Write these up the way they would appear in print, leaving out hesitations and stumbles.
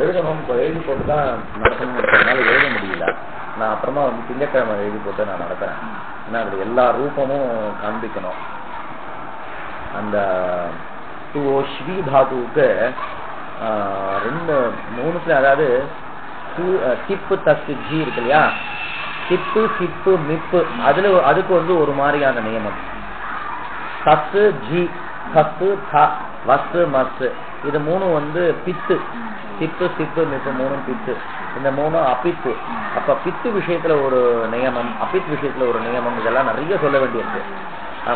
எழுதணும். இப்போ எழுதி போட்டு தான் நடத்தணும்னால எழுத முடியல. நான் அப்புறமா வந்து திங்கட்கிழமை எழுதி போட்டு நான் நடத்துறேன். ஏன்னா அது எல்லா ரூபமும் காண்பிக்கணும். அந்த ஸ்ரீ தாதுவுக்கு 2-3 அதாவது சிப்பு தஸ்து ஜி இருக்கு இல்லையா, சிப்பு சிப்பு மிப்பு, அதுக்கு வந்து ஒரு மாதிரியான நியமம். சத்து ஜி, சத்து த, வஸ்து மஸ்து, இது 3 வந்து பித்து. சிப்பு சிப்பு மிப்பு 3 பித்து, இந்த 3 அப்பித்து. அப்ப பித்து விஷயத்துல ஒரு நியமம், அப்பித் விஷயத்துல ஒரு நியமம், இதெல்லாம் நிறைய சொல்ல வேண்டியிருக்கு.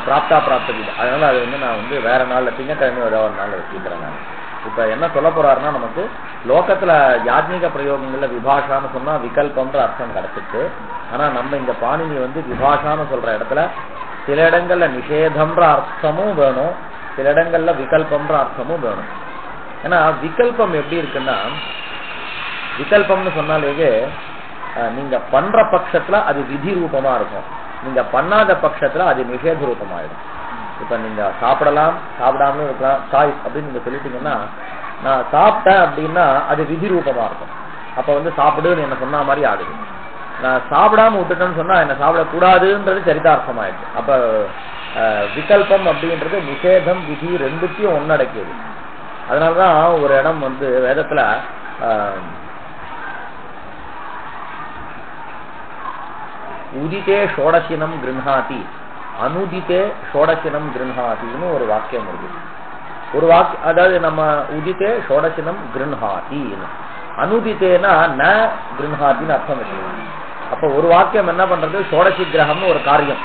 பிராப்தா பிராப்தி. அதனால அது வந்து நான் வந்து வேற நாள்ல திங்கக்கிழமை ஏதாவது ஒரு நாள் வச்சுக்கிறேன். நான் இப்ப என்ன சொல்ல போறாருன்னா, நமக்கு லோகத்துல யாத்மீக பிரயோகங்கள்ல விபாஷான்னு சொன்னா விகல்பம்ன்ற அர்த்தம் கிடைச்சிட்டு, ஆனா நம்ம இந்த பாணினி வந்து விபாஷான்னு சொல்ற இடத்துல சில இடங்கள்ல நிஷேதம்ன்ற அர்த்தமும் வேணும், சில இடங்கள்ல விகல்பம்ன்ற அர்த்தமும் வேணும். ஏன்னா விகல்பம் எப்படி இருக்குன்னா, விகல்பம்னு சொன்னாலே நீங்க பண்ற பட்சத்துல அது விதி ரூபமா இருக்கும், நீங்க பண்ணாத பட்சத்துல அது நிஷேத ரூபமாயிடும். இப்ப நீங்க சாப்பிடலாம் சாப்பிடாமலும் இருக்கலாம், சாய்ஸ் அப்படின்னு நீங்க சொல்லிட்டீங்கன்னா, நான் சாப்பிட்டேன் அப்படின்னா அது விதி ரூபமா இருக்கும். அப்ப வந்து சாப்பிடுன்னு என்ன சொன்ன மாதிரி ஆகுது. நான் சாப்பிடாம விட்டுட்டேன்னு சொன்னா என்ன சாப்பிடக்கூடாதுன்றது சரிதார்த்தம் ஆயிடுச்சு. அப்ப விகல்பம் அப்படின்றது நிஷேதம் விதி ரெண்டுத்தையும் ஒன்னடக்கியது. அதனாலதான் ஒரு இடம் வந்து வேதத்துல உதிதே ஷோடசினம் கிருஹாதி அனுதிதே ஷோடசினம் கிருஹாத்தின்னு ஒரு வாக்கியம் இருக்கு. ஒரு வாக்கியம், அதாவது நம்ம உதிதே ஷோடசினம் கிருஹாதி, அனுதித்தேனா ந கிருஹாத்தின்னு அர்த்தம் வச்சுக்கணும். அப்ப ஒரு வாக்கியம் என்ன பண்றது, ஷோடசி கிரகம்னு ஒரு காரியம்,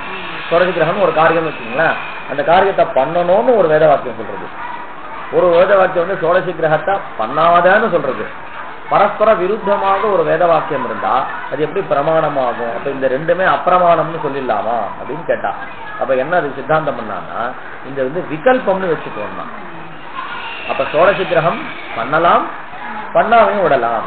ஷோடசி கிரகம்னு ஒரு காரியம் வச்சுங்களேன், அந்த காரியத்தை பண்ணணும்னு ஒரு வேத வாக்கியம் சொல்றது. ஒரு வேத வாக்கியம் வந்து ஷோடசி கிரகத்தை பண்ணாதன்னு சொல்றது. பரஸ்பர விருத்தமாக ஒரு வேத வாக்கியம் இருந்தா அது எப்படி பிரமாணமாகும்? அப்ப இந்த ரெண்டுமே அப்பிரமாணம்னு சொல்லிடலாமா அப்படின்னு கேட்டா, அப்ப என்ன அது சித்தாந்தம் பண்ணான்னா, இந்த வந்து விகல்பம்னு வச்சுக்கோன்னா, அப்ப ஷோடசி கிரகம் பண்ணலாம் பண்ணாமையும் விடலாம்.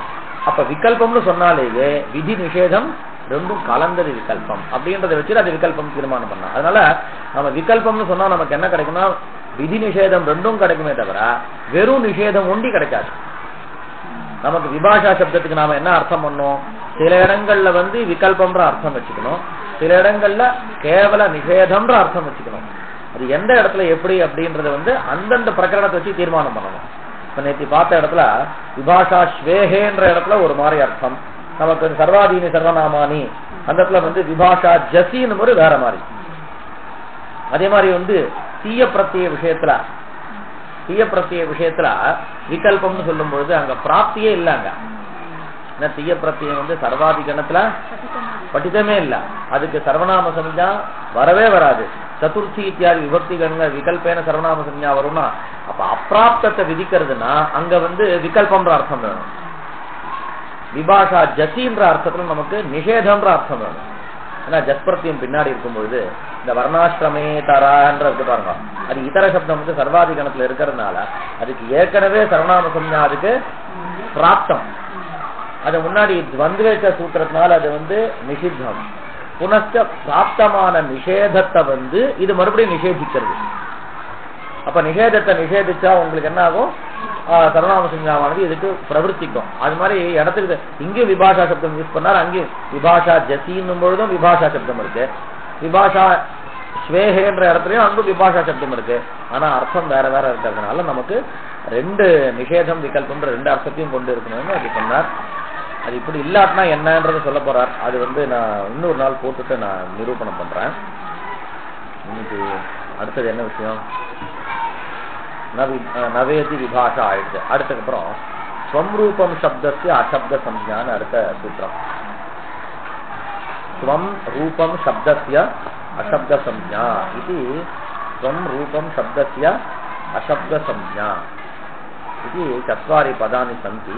அப்ப விகல்பம்னு சொன்னாலேயே விதி நிஷேதம் ரெண்டும் கலந்தது விகல்பம் அப்படின்றத வச்சு அது விகல்பம் தீர்மானம் பண்ணலாம். அதனால நம்ம விகல்பம்னு சொன்னா நமக்கு என்ன கிடைக்கும்னா, விதி நிஷேதம் ரெண்டும் கிடைக்குமே தவிர வெறும் நிஷேதம் ஒண்டி கிடைக்காது. நமக்கு விபாஷா சப்தத்துக்கு நாம என்ன அர்த்தம் பண்ணோம், சில இடங்கள்ல வந்து விகல்பம்ன்ற அர்த்தம் வச்சுக்கணும், சில இடங்கள்ல கேவல நிஷேதம்ன்ற அர்த்தம் வச்சுக்கணும். அது எந்த இடத்துல எப்படி அப்படின்றத வந்து அந்தந்த பிரகரணத்தை வச்சு தீர்மானம் பண்ணணும். இப்ப நேற்று பார்த்த இடத்துல விபாஷா ஸ்வேஹேன்ற இடத்துல ஒரு மாதிரி அர்த்தம், நமக்கு சர்வாதீனி சர்வநாமானி அந்த இடத்துல வந்து விபாஷா ஜசின்னு ஒரு வேற மாதிரி. அதே மாதிரி வந்து தீய பிரத்திய விஷயத்துல விகல்பம்னு சொல்லும் பொழுது அங்க பிராப்தியே இல்லங்க. தீய பிரத்தியம் வந்து சர்வாதிகணத்துல படித்தமே இல்ல, அதுக்கு சர்வநாம சம்ஞா வரவே வராது. சதுர்த்தி இத்தியாதி விபக்தி கணங்க விகல்பேன சர்வநாம சம்ஞா வரும்னா, அப்ப அப்பிராப்தத்தை விதிக்கிறதுனா அங்க வந்து விகல்பம்ன்ற அர்த்தம் வேணும். விபாஷா ஜசின்ற அர்த்தத்துல நமக்கு நிஷேதம்ன்ற அர்த்தம் வேணும். ஏன்னா ஜஸ்பிரத்தியம் பின்னாடி இருக்கும்பொழுது இந்த வர்ணாசிரமே தரான்ற இருக்கு பாருங்க, அது இதர சப்தம் வந்து சர்வாதிகணத்துல இருக்கிறதுனால அதுக்கு ஏற்கனவே சர்வநாம சம்ஞா அதுக்கு பிராப்தம். அது முன்னாடி துவந்துவேச்ச சூத்திரத்தினால அது வந்து நிஷித்தம். புனஸ்த பிராப்தமான நிஷேதத்தை வந்து இது மறுபடியும் நிஷேதிக்கிறது. அப்ப நிஷேதத்தை நிஷேதிச்சா உங்களுக்கு என்ன ஆகும், சர்வநாம சம்ஞாவானது இதுக்கு பிரவர்த்திக்கும். அது மாதிரி இடத்துக்கு இங்கேயும் விபாஷா சப்தம் யூஸ் பண்ணார், அங்கேயும் விபாஷா ஜசின்னும் பொழுதும் விபாஷா சப்தம் இருக்கு, விபாஷா ஸ்வேஹேன்ற இடத்துலயும் அங்கும் விபாஷா சப்தம் இருக்கு. ஆனா அர்த்தம் வேற வேற இருக்கிறதுனால நமக்கு ரெண்டு நிஷேதம் விகல்பம்ன்ற ரெண்டு அர்த்தத்தையும் கொண்டு இருக்கணும்னு அது சொன்னார். அது இப்படி இல்லாட்டினா என்னன்றது சொல்ல போறார். அது வந்து நான் இன்னொரு நாள் போட்டுட்டு நான் நிரூபணம் பண்றேன். இன்னைக்கு அடுத்தது என்ன விஷயம், நவேதி விபாஷா ஆயிடுச்சு. அடுத்ததுக்கப்புறம் ஸ்வம்ரூபம் சப்தஸ்ய அசப்த சம்ஞான்னு அடுத்த சூத்திரம். ஸ்வம் ரூபம் சப்தஸ்ய அசப்த சம்ஞா இது ஸ்வம் ரூபம் சப்தஸ்ய அசப்த சம்ஞா இது चत्वारि पदानि सन्ति.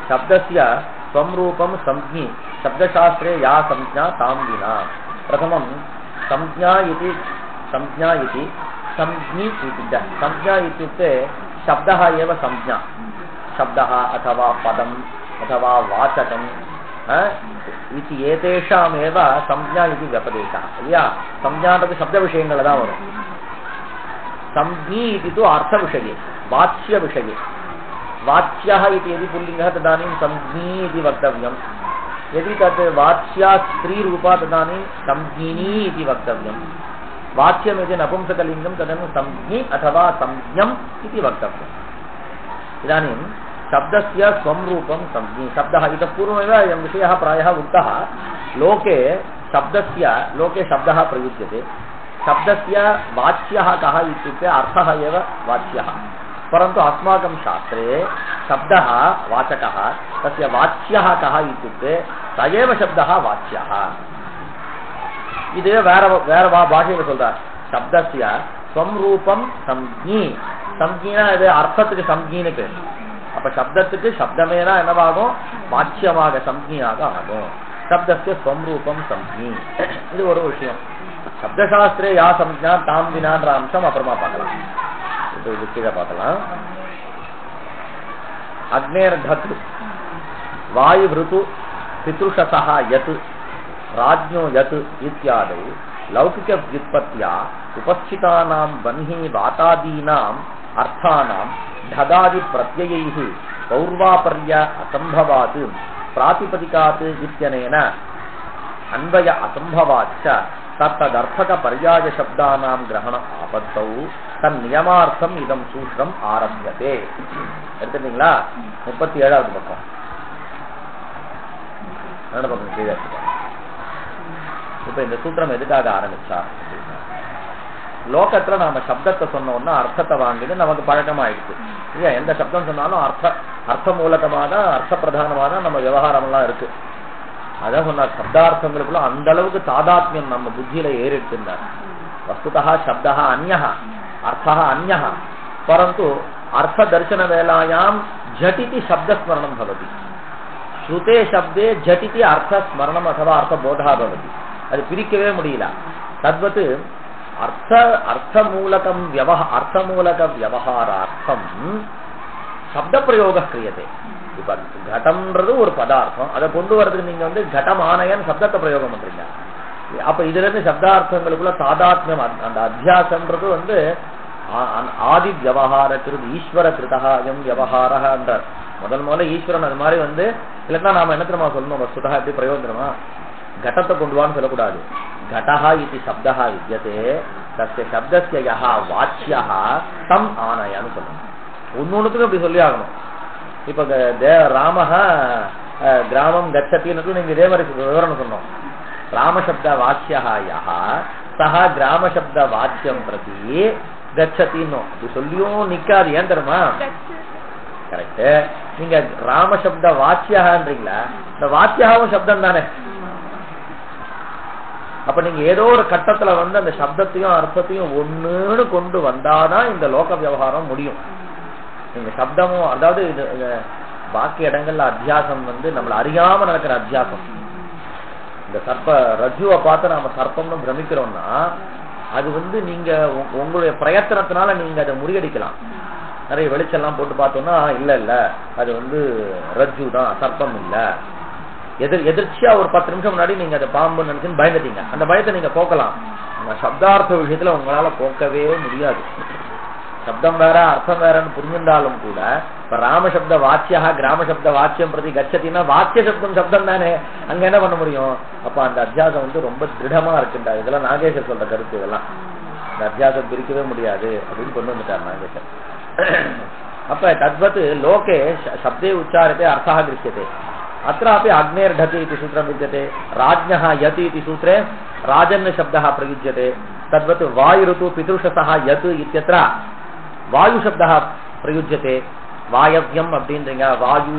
शब्दस्य स्वं रूपं संज्ञि शब्दशास्त्रे या संज्ञा तां विना. प्रथमं संज्ञा इति संज्ञि इति च. संज्ञा इत्युक्ते शब्दः एव संज्ञा, शब्दः अथवा पदम् अथवा वाचकम् इति एतेषामेव संज्ञा इति व्यपदेशः. या संज्ञाன்றது शब्द விஷயங்கள தான் வரும். संज्ञी इति तु अर्थविषये वाच्यविषये वाच्यः इति यदि पुल्लिङ्गः तदानीं संज्ञी इति वक्तव्यम् यदि तत् वाच्या स्त्रीरूपा तदानीं संज्ञिनी इति वक्तव्यम् वाच्यम् यदि नपुंसकलिङ्गं तदानीं संज्ञि अथवा संज्ञम् इति वक्तव्यम् इदानीं शब्दस्य स्वं रूपं संज्ञि शब्दः इतः पूर्वमेव अयं विषयः प्रायः उक्तः लोके शब्दः प्रयुज्यते शब्दस्य वाच्यः कः इत्युक्ते अर्थः एव वाच्यः परन्तु अस्माकं शास्त्रे शब्दः वाचकः तस्य वाच्यः कः इत्युक्ते स एव शब्दः वाच्यः இதே வேற பாஷையில சொல்றார் சப்தஸ்ய ஸ்வம் ரூபம் சம்ஞி சம்ஞினா இது அர்த்தத்துக்கு சம்ஞின்னு பேர் அப்ப சப்தத்துக்கு சப்தமேனா என்னவாகும் வாச்சியமாக சம்ஞியாக ஆகும் சப்தஸ்ய ஸ்வம் ரூபம் சம்ஞி இது ஒரு விஷயம் சப்தசாஸ்திரே யா சம்ஞா தாம் வினான்ற அம்சம் அப்புறமா பார்க்கலாம் இது கீழே பார்க்கலாம் அக்னேர்தத் வாயு ऋतु पितृषसः यत् राज्ञो यत् इत्यादौ लौकिक व्युत्पत्त्या उपस्थितानां बन्हि वातादीनाम् अर्थानां ढदादि प्रत्ययैः पौर्वापर्य असंभवात् प्रातिपदिकात् इत्यनेन अन्वय असंभवाच्च तत्तदर्थक पर्याय शब्दानां ग्रहण आपत्तौ तन्नियमार्थम् इदं सूत्रम् आरभ्यते எடுத்துட்டீங்களா 37வது பக்கம் என்ன பக்கம் கீழே இப்ப இந்த சூத்திரம் எதுக்காக ஆரம்பிச்சார் லோகத்துல நாம சப்தத்தை சொன்னோம்னா அர்த்தத்தை வாங்கிட்டு நமக்கு பழக்கமாயிடுச்சு இல்லையா எந்த சப்தம் சொன்னாலும் அர்த்த மூலகமான அர்த்த பிரதானமான நம்ம விவகாரம் எல்லாம் இருக்கு அதான் சொன்னார் சப்தார்த்தங்களுக்குள்ள அந்த அளவுக்கு தாதாத்மியம் நம்ம புத்தியில ஏறிடுச்சுன்னார் வஸ்துதா சப்தா அந்யஹ அர்த்தः அந்யஹ परन्तु अर्थ दर्शन वेलायां झटिति शब्द स्मरणं भवति श्रुते शब्दे झटिति अर्थ स्मरणम अथवा अर्थ बोधः भवति அது பிரிக்கவே முடியல தத்வத் अर्थमूलकं अर्थमूलक व्यवहारार्थம் शब्द प्रयोग क्रियते இப்ப घटம்ன்றது ஒரு பதார்த்தம் அதை கொண்டு வரதுக்கு நீங்க வந்து घटमानयन சப்தத்தை பிரயோகம் பண்றீங்க அப்ப இதுல இருந்து சப்தார்த்தங்களுக்குள்ள தாதாத்மியம் அந்த அத்தியாசம்ன்றது வந்து ஆதி வியவஹாரக்கிறது ஈஸ்வர கிருதஹாயம் வியவஹாரஹ என்றார் முதல்ல ஈஸ்வரன் அது மாதிரி வந்து இல்லைன்னா நாம என்ன தெரியுமா சொல்லணும் வஸ்துதா எப்படி பிரயோஜனமா घटத்தை கொண்டு வான்னு சொல்லக்கூடாது घटः इति शब्दः विद्यते तस्य शब्दस्य यः वाच्यः तम् आनयன்னு சொல்லணும் ஒன்னொன்னுக்கு அப்படி சொல்லி ஆகணும் இப்ப ராமஹ கிராமம் கச்சதின்னு நீங்க இதே மாதிரி விவரணம் சொன்னோம் ராமசப்த வாச்சியः यः सः கிராமசப்த வாச்சியம் प्रति गच्छतिनो இது சொல்லியும் நிக்காது ஏன் தெரியுமா கரெக்ட் நீங்க ராமசப்த வாச்சியன்றீங்களா இந்த வாச்சியாவும் சப்தம் தானே அப்ப நீங்க ஏதோ ஒரு கட்டத்துல வந்து அந்த சப்தத்தையும் அர்த்தத்தையும் ஒண்ணுன்னு கொண்டு வந்தாதான் இந்த லோக விவகாரம் முடியும் நீங்க சப்தமும் அதாவது பாக்கி இடங்கள்ல அத்தியாசம் வந்து நம்மள அறியாம நடக்கிற அத்தியாசம் இந்த சர்ப்ப ரஜுவை பார்த்து நாம சர்ப்பம்னு பிரமிக்கிறோம்னா அது வந்து நீங்க உங்களுடைய பிரயத்தனத்தினால நீங்க அதை முறியடிக்கலாம் நிறைய வெளிச்செல்லாம் போட்டு பார்த்தோம்னா இல்ல அது வந்து ரஜ்ஜு தான் சர்ப்பம் இல்ல எதிர்ச்சியா ஒரு 10 நிமிஷம் முன்னாடி நீங்க அதை பாம்பு நினைச்சுன்னு பயந்துட்டீங்க அந்த பயத்தை நீங்க போக்கலாம் ஆனா சப்தார்த்த விஷயத்துல உங்களால போக்கவே முடியாது சப்தம் வேற அர்த்தம் வேறன்னு புரிஞ்சிருந்தாலும் கூட இப்ப ராமசப்த வாச்சியா கிராமசப்த வாச்சியம் பிரதி கச்சத்தின்னா வாச்சிய சப்தம் சப்தம் தானே அங்க என்ன பண்ண முடியும் அப்ப அந்த அத்தியாசம் வந்து ரொம்ப திருடமா இருக்குண்டா இதெல்லாம் நாகேஸ்வர் சொல்ற கருத்து இதெல்லாம் இந்த அத்தியாசம் பிரிக்கவே முடியாது அப்படின்னு கொண்டு வந்துட்டார் நாகேஸ்வர் அப்ப தத்வத் லோகே சப்தே உச்சாரத்தை அர்த்தः கிருஷ்யते अत्रापि अग्नेर्ढति इति सूत्रं विद्यते राज्ञः यति इति सूत्रे राजन् शब्दः प्रयुज्यते तद्वत् वायु ऋतु पितृषसः यत् इत्यत्र वायु शब्दः प्रयुज्यते वायव्यम् அப்படின்றீங்க வாயு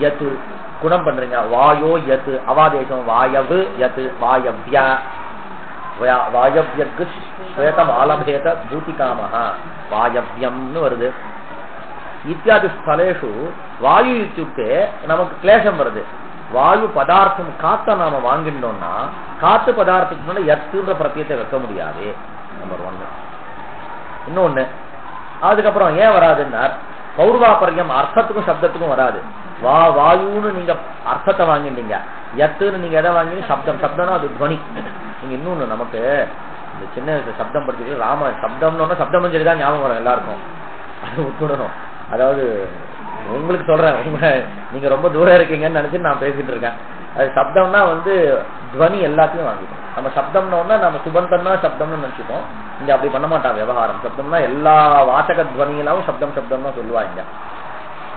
யத் குணம் பண்றீங்க வாயோ யத் அவாதேசம் வாயவு யத் வாயவ்யா வாயவ்யக் ஸ்வேதம் ஆலபேத பூதிகாமஹ வாயவ்யம்னு வருது இத்தியாதி ஸ்தலேஷு வாயு இत्युक्ते நமக்கு கிளேசம் வருது வாயு பதார்த்தம் காத்த நாம வாங்கிட்டோம்னா காத்து பதார்த்தத்துக்கு முன்னாடி யத்துன்ற பிரத்யத்தை வைக்க முடியாது நம்பர் 1 இன்னொன்னு அதுக்கப்புறம் ஏன் வராதுன்னா பௌர்வாபரியம் அர்த்தத்துக்கும் சப்தத்துக்கும் வராது வாயுன்னு நீங்க அர்த்தத்தை வாங்கிட்டீங்க யத்துன்னு நீங்க எதை வாங்கி சப்தம்னா அது துவனி நீங்க இன்னொன்னு நமக்கு இந்த சின்ன சப்தம் படிச்சுட்டு ராம சப்தம்னு சப்தம்னு சொல்லிதான் ஞாபகம் வரும் எல்லாருக்கும். அது விட்டுடணும். அதாவது உங்களுக்கு சொல்றேன், நீங்க ரொம்ப தூரம் இருக்கீங்கன்னு நினைச்சு நான் பேசிட்டு இருக்கேன். அது சப்தம்னா துவனி எல்லாத்தையும் வாங்கிடும். நம்ம சப்தம்னோன்னா நம்ம சுபந்தம்னா சப்தம்னு நினைச்சுப்போம். இங்க அப்படி பண்ண மாட்டான் விவகாரம். சப்தம்னா எல்லா வாசக துவனியெல்லாம் சப்தம் தான் சொல்லுவாங்க.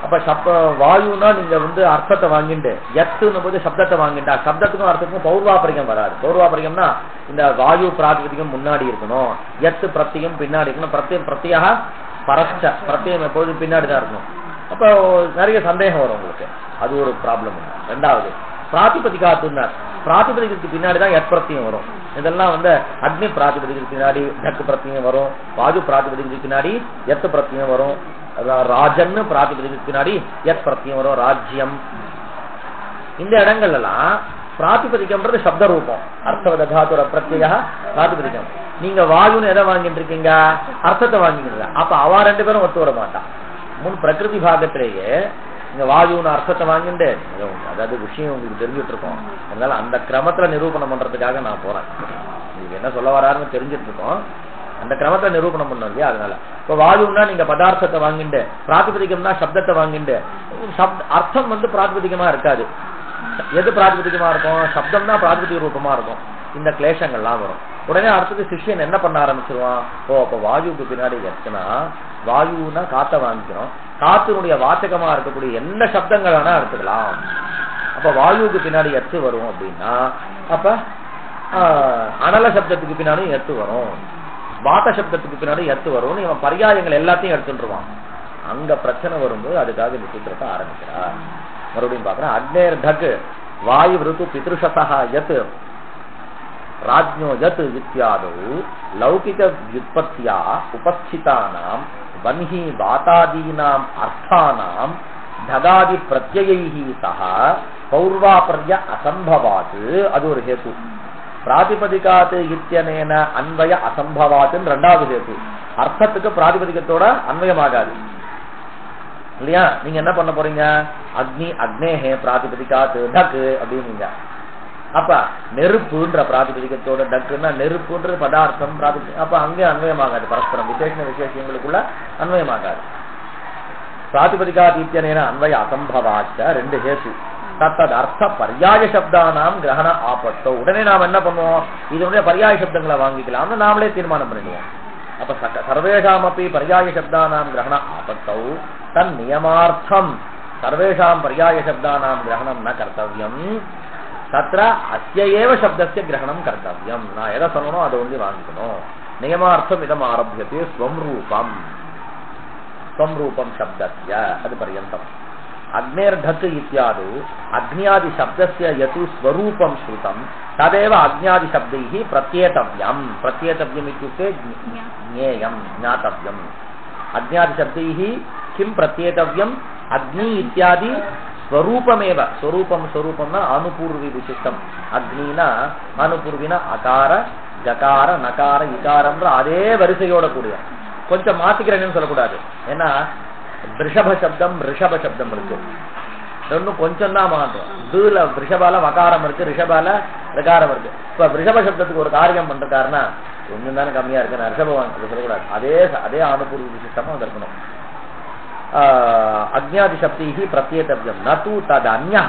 அப்ப வாயுனா நீங்க அர்த்தத்தை வாங்கிட்டு எத்துன்னு போது சப்தத்தை வாங்கிட்டா சப்தத்துக்கும் அர்த்தத்துக்கும் பௌர்வாபரிகம் வராது. பௌர்வாபரிகம்னா இந்த வாயு பிராதிபதிகம் முன்னாடி இருக்கணும், எத்து பிரத்தியம் பின்னாடி இருக்கணும். பிரத்தியாக பரஸ்ட பிரத்தியம் எப்போதும் பின்னாடி தான் இருக்கணும். அப்ப நிறைய சந்தேகம் வரும் உங்களுக்கு. அது ஒரு ப்ராப்ளம். ரெண்டாவது பிராதிபதிகாத்துனார், பிராதிபதிகத்துக்கு பின்னாடிதான் எத் பிரத்தியம் வரும். இதெல்லாம் அக்னி பிராதிபதிகத்துக்கு பின்னாடி தக்கு பிரத்தியம் வரும், வாயு பிராதிபதிகத்துக்கு பின்னாடி எத்து பிரத்தியம் வரும், ராஜன் பிராதிபதிகத்துக்கு பின்னாடி எத் பிரத்தியம் வரும், ராஜ்யம். இந்த இடங்கள்ல எல்லாம் பிராதிபதிகம்ன்றது சப்த ரூபம், அர்த்தவத தாதுர பிரத்யேக பிராதிபதிகம். நீங்க வாயுன்னு எதை வாங்கிட்டு இருக்கீங்க, அர்த்தத்தை வாங்கிட்டு. அப்ப அவ ரெண்டு பேரும் ஒத்து வர மாட்டான். முன் பிரகிருதி பாகத்திலேயே இங்க வாயுன்னு அர்த்தத்தை வாங்கிட்டு, அதாவது விஷயம் உங்களுக்கு தெரிஞ்சுட்டு இருக்கோம். அதனால அந்த கிரமத்துல நிரூபணம் பண்றதுக்காக நான் போறேன். நீங்க என்ன சொல்ல வராருன்னு தெரிஞ்சிட்டு இருக்கோம், அந்த கிரமத்துல நிரூபணம் பண்ணோம் இல்லையா. அதனால இப்ப வாயுன்னா நீங்க பதார்த்தத்தை வாங்கிட்டு, பிராதிபதிகம்னா சப்தத்தை வாங்கிட்டு, அர்த்தம் பிராதிபதிகமா இருக்காது. எது பிராதிபதிகமா இருக்கும், சப்தம்னா பிராதிபதிக ரூபமா இருக்கும். இந்த கிளேசங்கள்லாம் வரும். உடனே அடுத்தது சிஷ்யன் என்ன பண்ண ஆரம்பிச்சிருவான், அப்ப வாயுக்கு பின்னாடி எத்தனா வாயுன்னா காத்த வாங்கிக்கிறோம், காத்தினுடைய வாச்சகமா இருக்கக்கூடிய எந்த சப்தங்கள் வேணா எடுத்துக்கலாம். அப்ப வாயுக்கு பின்னாடி எத்து வரும் அப்படின்னா அப்ப அனல சப்தத்துக்கு பின்னாடியும் எத்து வரும், வாத்த சப்தத்துக்கு பின்னாடி எத்து வரும். இவன் பரியாயங்கள் எல்லாத்தையும் எடுத்துருவான். அங்க பிரச்சனை வரும்போது அதுக்காக இந்த சூத்திரத்தை ஆரம்பிக்கிறார். மறுபடியும் பாக்குறேன். அக்னேர் தக் வாயு ருத்து பித்ருஷதா யத் ராஜ்ஞோ யத் வித்யாதோ லௌகிக வியுத்பத்தியா உபஸ்திதானாம் வன்ஹி வாதாதீனாம் அர்த்தானாம் தகாதி பிரத்யயைஹி சஹ பௌர்வாபர்ய அசம்பவாத். அது ஒரு ஹேத்து. பிராதிபதிகாத் இத்யனேன அன்வய அசம்பவாத்னு ரெண்டாவது ஹேத்து. அர்த்தத்துக்கு பிராதிபதிகத்தோட அன்வயமாகாது இல்லையா. நீங்க என்ன பண்ண போறீங்க, அக்னி அக்னேஹே பிராதிபதிகாத் டக் அப்படின்னீங்க. அப்ப நெருப்புன்ற பிராதிபதிகத்தோட டக்குன்னா நெருப்புன்ற பதார்த்தம் பிராதிபதி, அப்ப அங்கே அன்வயமாகாது. பரஸ்பரம் விசேஷ விசேஷங்களுக்குள்ள அன்வயமாகாது. பிராதிபதிகாத் இத்யனேன அன்வய அசம்பவாச்ச ரெண்டு ஹேத்து. தத்தது அர்த்த பர்யாய சப்தானாம் கிரகண ஆபத்தோ. உடனே நாம் என்ன பண்ணுவோம், இதனுடைய பர்யாய சப்தங்களை வாங்கிக்கலாம்னு நாமளே தீர்மானம் பண்ணிடுவோம். அப்ப சர்வேஷாம் அப்படி பர்யாய சப்தானாம் கிரகண ஆபத்தோ தன் நியமார்த்தம் சர்வேஷாம் பர்யாய சப்தானாம் கிரகணம் ந கர்த்தவியம் தத்ர அஸ்யேவ சப்தஸ்ய கிரகணம் கர்த்தவியம். நான் எதை சொல்லணும் அதை வாங்கிக்கணும். நியமார்த்தம் இதம் ஆரம்பியது ஸ்வம் ரூபம் சப்தஸ்ய அது பர்யந்தம். அக்னேர் தக் இத்யாது அக்னியாதி சப்தஸ்ய யது ஸ்வரூபம் ஸ்ருதம் ததேவ அக்னியாதி சப்தைஹி பிரத்யேதவ்யம். பிரத்யேதவ்யம் இத்யுக்தே ஞேயம் ஞாதவ்யம். அக்னியாதி சப்தைஹி கிம் பிரத்யேதவ்யம், அக்னி இத்யாதி ஸ்வரூபமேவ. ஸ்வரூபம் ஸ்வரூபம்னா அனுபூர்வி விசிஷ்டம். அக்னினா அனுபூர்வினா அகார ஜகார நகார இகாரம்ன்ற அதே வரிசையோட கூடிய. கொஞ்சம் மாத்திக்கிறேன்னு சொல்லக்கூடாது. ஏன்னா ரிஷப சப்தம் ரிஷப சப்தம் இருக்கு, இன்னும் கொஞ்சம் தான் மாற்றம். இதுல ரிஷபால வகாரம் இருக்கு, ரிஷபால ரிகாரம் இருக்கு. இப்ப ரிஷப சப்தத்துக்கு ஒரு காரியம் பண்றாருன்னா கொஞ்சம் தானே கம்மியா இருக்கு, நான் ரிஷபம் சொல்லக்கூடாது. அதே அனுபூர்வி விசிஷ்டமா இருக்கணும். அக்ஞாதி சப்திஹி பிரத்யேதவ்யம் நது தத் அன்யஹ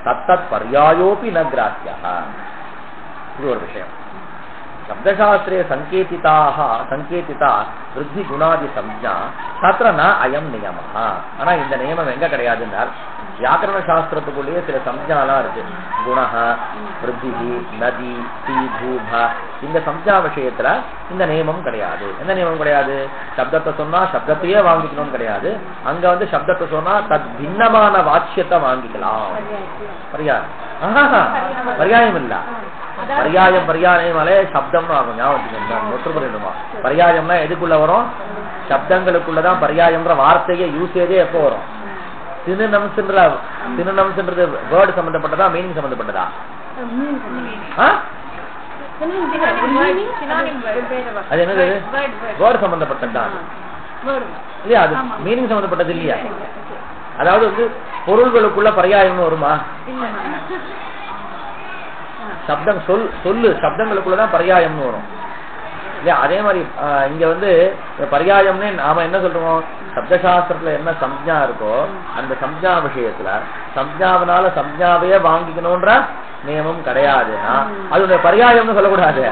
தத்தத் பர்யாயோபி ந கிராஹ்யஹ. இது ஒரு விஷயம். சப்தசாஸ்திரே சங்கேதிதா விருத்தி குணாதி சம்ஞா தத்ர ந அயம் நியமஹ. ஆனா இந்த நியமம் எங்க கிடையாதுன்னார், வியாக்கரண சாஸ்திரத்துக்குள்ளேயே சில சம்ஞாலாம் இருக்கு. குணஹ விருத்தி நதி தி பூப, இந்த சம்ஞா விஷயத்துல இந்த நியமம் கிடையாது. எந்த நியமம் கிடையாது, சப்தத்தை சொன்னா சப்தத்தையே வாங்கிக்கணும்னு கிடையாது. அங்க சப்தத்தை சொன்னா தத் பின்னமான வாட்சியத்தை வாங்கிக்கலாம். பரியாயம் இல்ல, பரியாயம் பரியாயமாலே சப்தம்னு ஆகும். ஞாபகம் ஒற்றுமுறைமா. பரியாயம்னா எதுக்குள்ள வரும், சப்தங்களுக்குள்ளதான் பரியாயம்ன்ற வார்த்தையே யூசேஜே எப்போ வரும். சினோனிம்ஸ்ன்றது வேர்டு சம்பந்தப்பட்டதா மீனிங் சம்பந்தப்பட்டதா? அது என்னது, வேர்டு சம்பந்தப்பட்டதுதான் இல்லையா, அது மீனிங் சம்பந்தப்பட்டது இல்லையா. அதாவது பொருள்களுக்குள்ள பரியாயம்னு வருமா, சப்தம் சொல்லு சப்தங்களுக்குள்ளதான் பரியாயம்னு வரும் இல்லையா. அதே மாதிரி இங்க வந்து பரியாயம்னு நாம என்ன சொல்றோம், சப்தசாஸ்திரத்துல என்ன சம்ஞா இருக்கோ அந்த சம்ஞா விஷயத்துல சம்ஞாவனால சம்ஞாவையே வாங்கிக்கணும்ன்ற நியமம் கிடையாதுன்னா அதனுடைய பரியாயம்னு சொல்லக்கூடாது,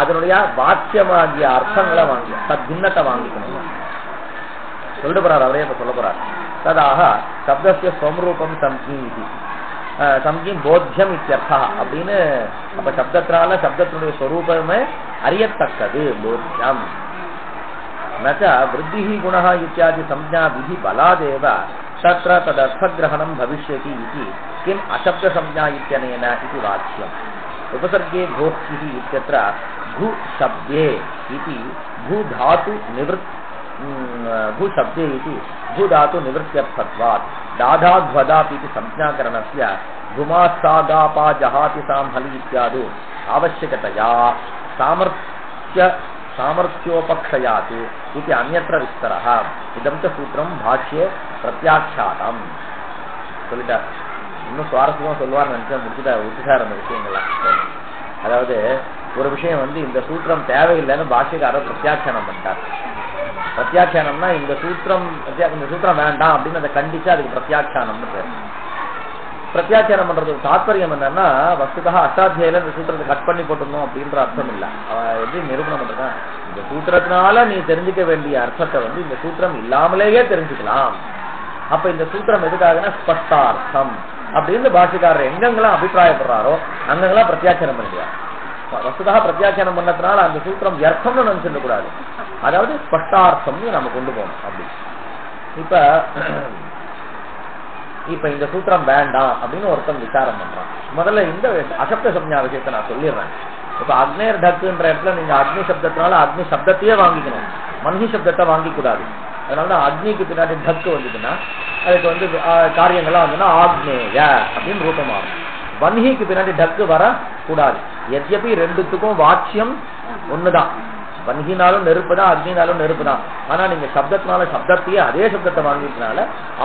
அதனுடைய வாக்கியமாகிய அர்த்தங்களை வாங்கி பின்னத்தை வாங்கிக்கணும் சொல்லிட்டு போறாரு. அவரே இப்ப சொல்ல போறாரு. ததாக சப்தஸ்ய ஸ்வரூபம் சம்ஜிம் போத்தியம் இத்தியர்த்தா அப்படின்னு. அப்ப சப்தத்தினால சப்தத்தினுடைய ஸ்வரூபமே அறியத்தக்கது போத்தியம். நச்ச விருத்தி குணः இத்தியாதி சம்ஞா விதி பலாதேவ தத்ர ததர்த்தகிரஹணம் பவிஷ்யதி இதி கிம் அசப்த சம்ஞா இत्यनेन इति वाच्यम्. उपसर्गे भोक्तिः इत्यत्र भू शब्दे इति भू धातु निवृत्त भू शब्दे इति भू धातु निवृत्त्यर्थत्वात् दाधाध्वदापि इति संज्ञाकरणस्य भूमास्सागापा जहाति साम्हलि इत्यादि आवश्यकतया सामर्थ्योपक्षयात् इति अन्यत्र विस्तरः. इदं च सूत्रं भाष्ये प्रत्याख्यातम्. சொல்லிட்டார். இன்னும் சுவாரஸ்யமா சொல்லுவார்னு நினைச்சா விட்டுட்டார் அந்த விஷயங்கள்லாம். அதாவது ஒரு விஷயம் வந்து இந்த சூத்திரம் தேவையில்லைன்னு பாஷ்யக்காரர் பிரத்யாட்சணம் பண்ணிட்டார். பிரத்யாட்சணம்னா இந்த சூத்திரம் வேண்டாம் அப்படின்னு அதை கண்டிச்சு அதுக்கு பிரத்யாட்சணம்னு பேர். பிரத்யாட்சணம் பண்றதுக்கு தாற்பயம் என்னன்னா வஸ்துதா அஷ்டாத்தியாயில இந்த சூத்திரத்தை கட் பண்ணி போட்டணும் அப்படின்ற அர்த்தம் இல்ல. எப்படி நிரூபணம் பண்றான், இந்த சூத்திரத்தினால நீ தெரிஞ்சுக்க வேண்டிய அர்த்தத்தை வந்து இந்த சூத்திரம் இல்லாமலேயே தெரிஞ்சுக்கலாம். அப்ப இந்த சூத்திரம் எதுக்காகனா ஸ்பஷ்டார்த்தம் அப்படின்னு பாஷிக்காரர் எங்கெங்கெல்லாம் அபிப்பிராயப்படுறாரோ அங்கெல்லாம் பிரத்யாட்சணம் பண்ணிடுவார். வஸ்துதா பிரத்யாட்சணம் பண்ணதுனால அந்த சூத்திரம் வியர்த்தம்னு நினைச்சிட கூடாது, அதாவது ஸ்பஷ்டார்த்தம்னு நம்ம கொண்டு போகணும். அப்படி இப்ப இந்த சூத்திரம் வேண்டாம் அப்படின்னு ஒருத்தன் விசாரம் பண்றான். முதல்ல இந்த அசப்த சம்ஞா விஷயத்தை நான் சொல்லிடுறேன். இப்ப அக்னேர் டக்குன்ற இடத்துல நீங்க அக்னி சப்தத்தினால அக்னி சப்தத்தையே வாங்கிக்கணும், மன்ஹி சப்தத்தை வாங்கி கூடாது. அதனாலதான் அக்னிக்கு பின்னாடி டக்கு வந்ததுன்னா அதுக்கு வந்து காரியங்கள்லாம் வந்துன்னா ஆக்னேய அப்படின்னு ரூபமாகும். வன்ஹிக்கு பின்னாடி டக்கு வர கூடாது. எத்யபி ரெண்டுத்துக்கும் வாட்சியம் ஒண்ணுதான், வன்ஹினாலும் நெருப்பு தான் அக்னினாலும் நெருப்பு தான். ஆனா நீங்க சப்தத்தினால சப்தத்தையே அதே சப்தத்தை வாங்கிட்டனால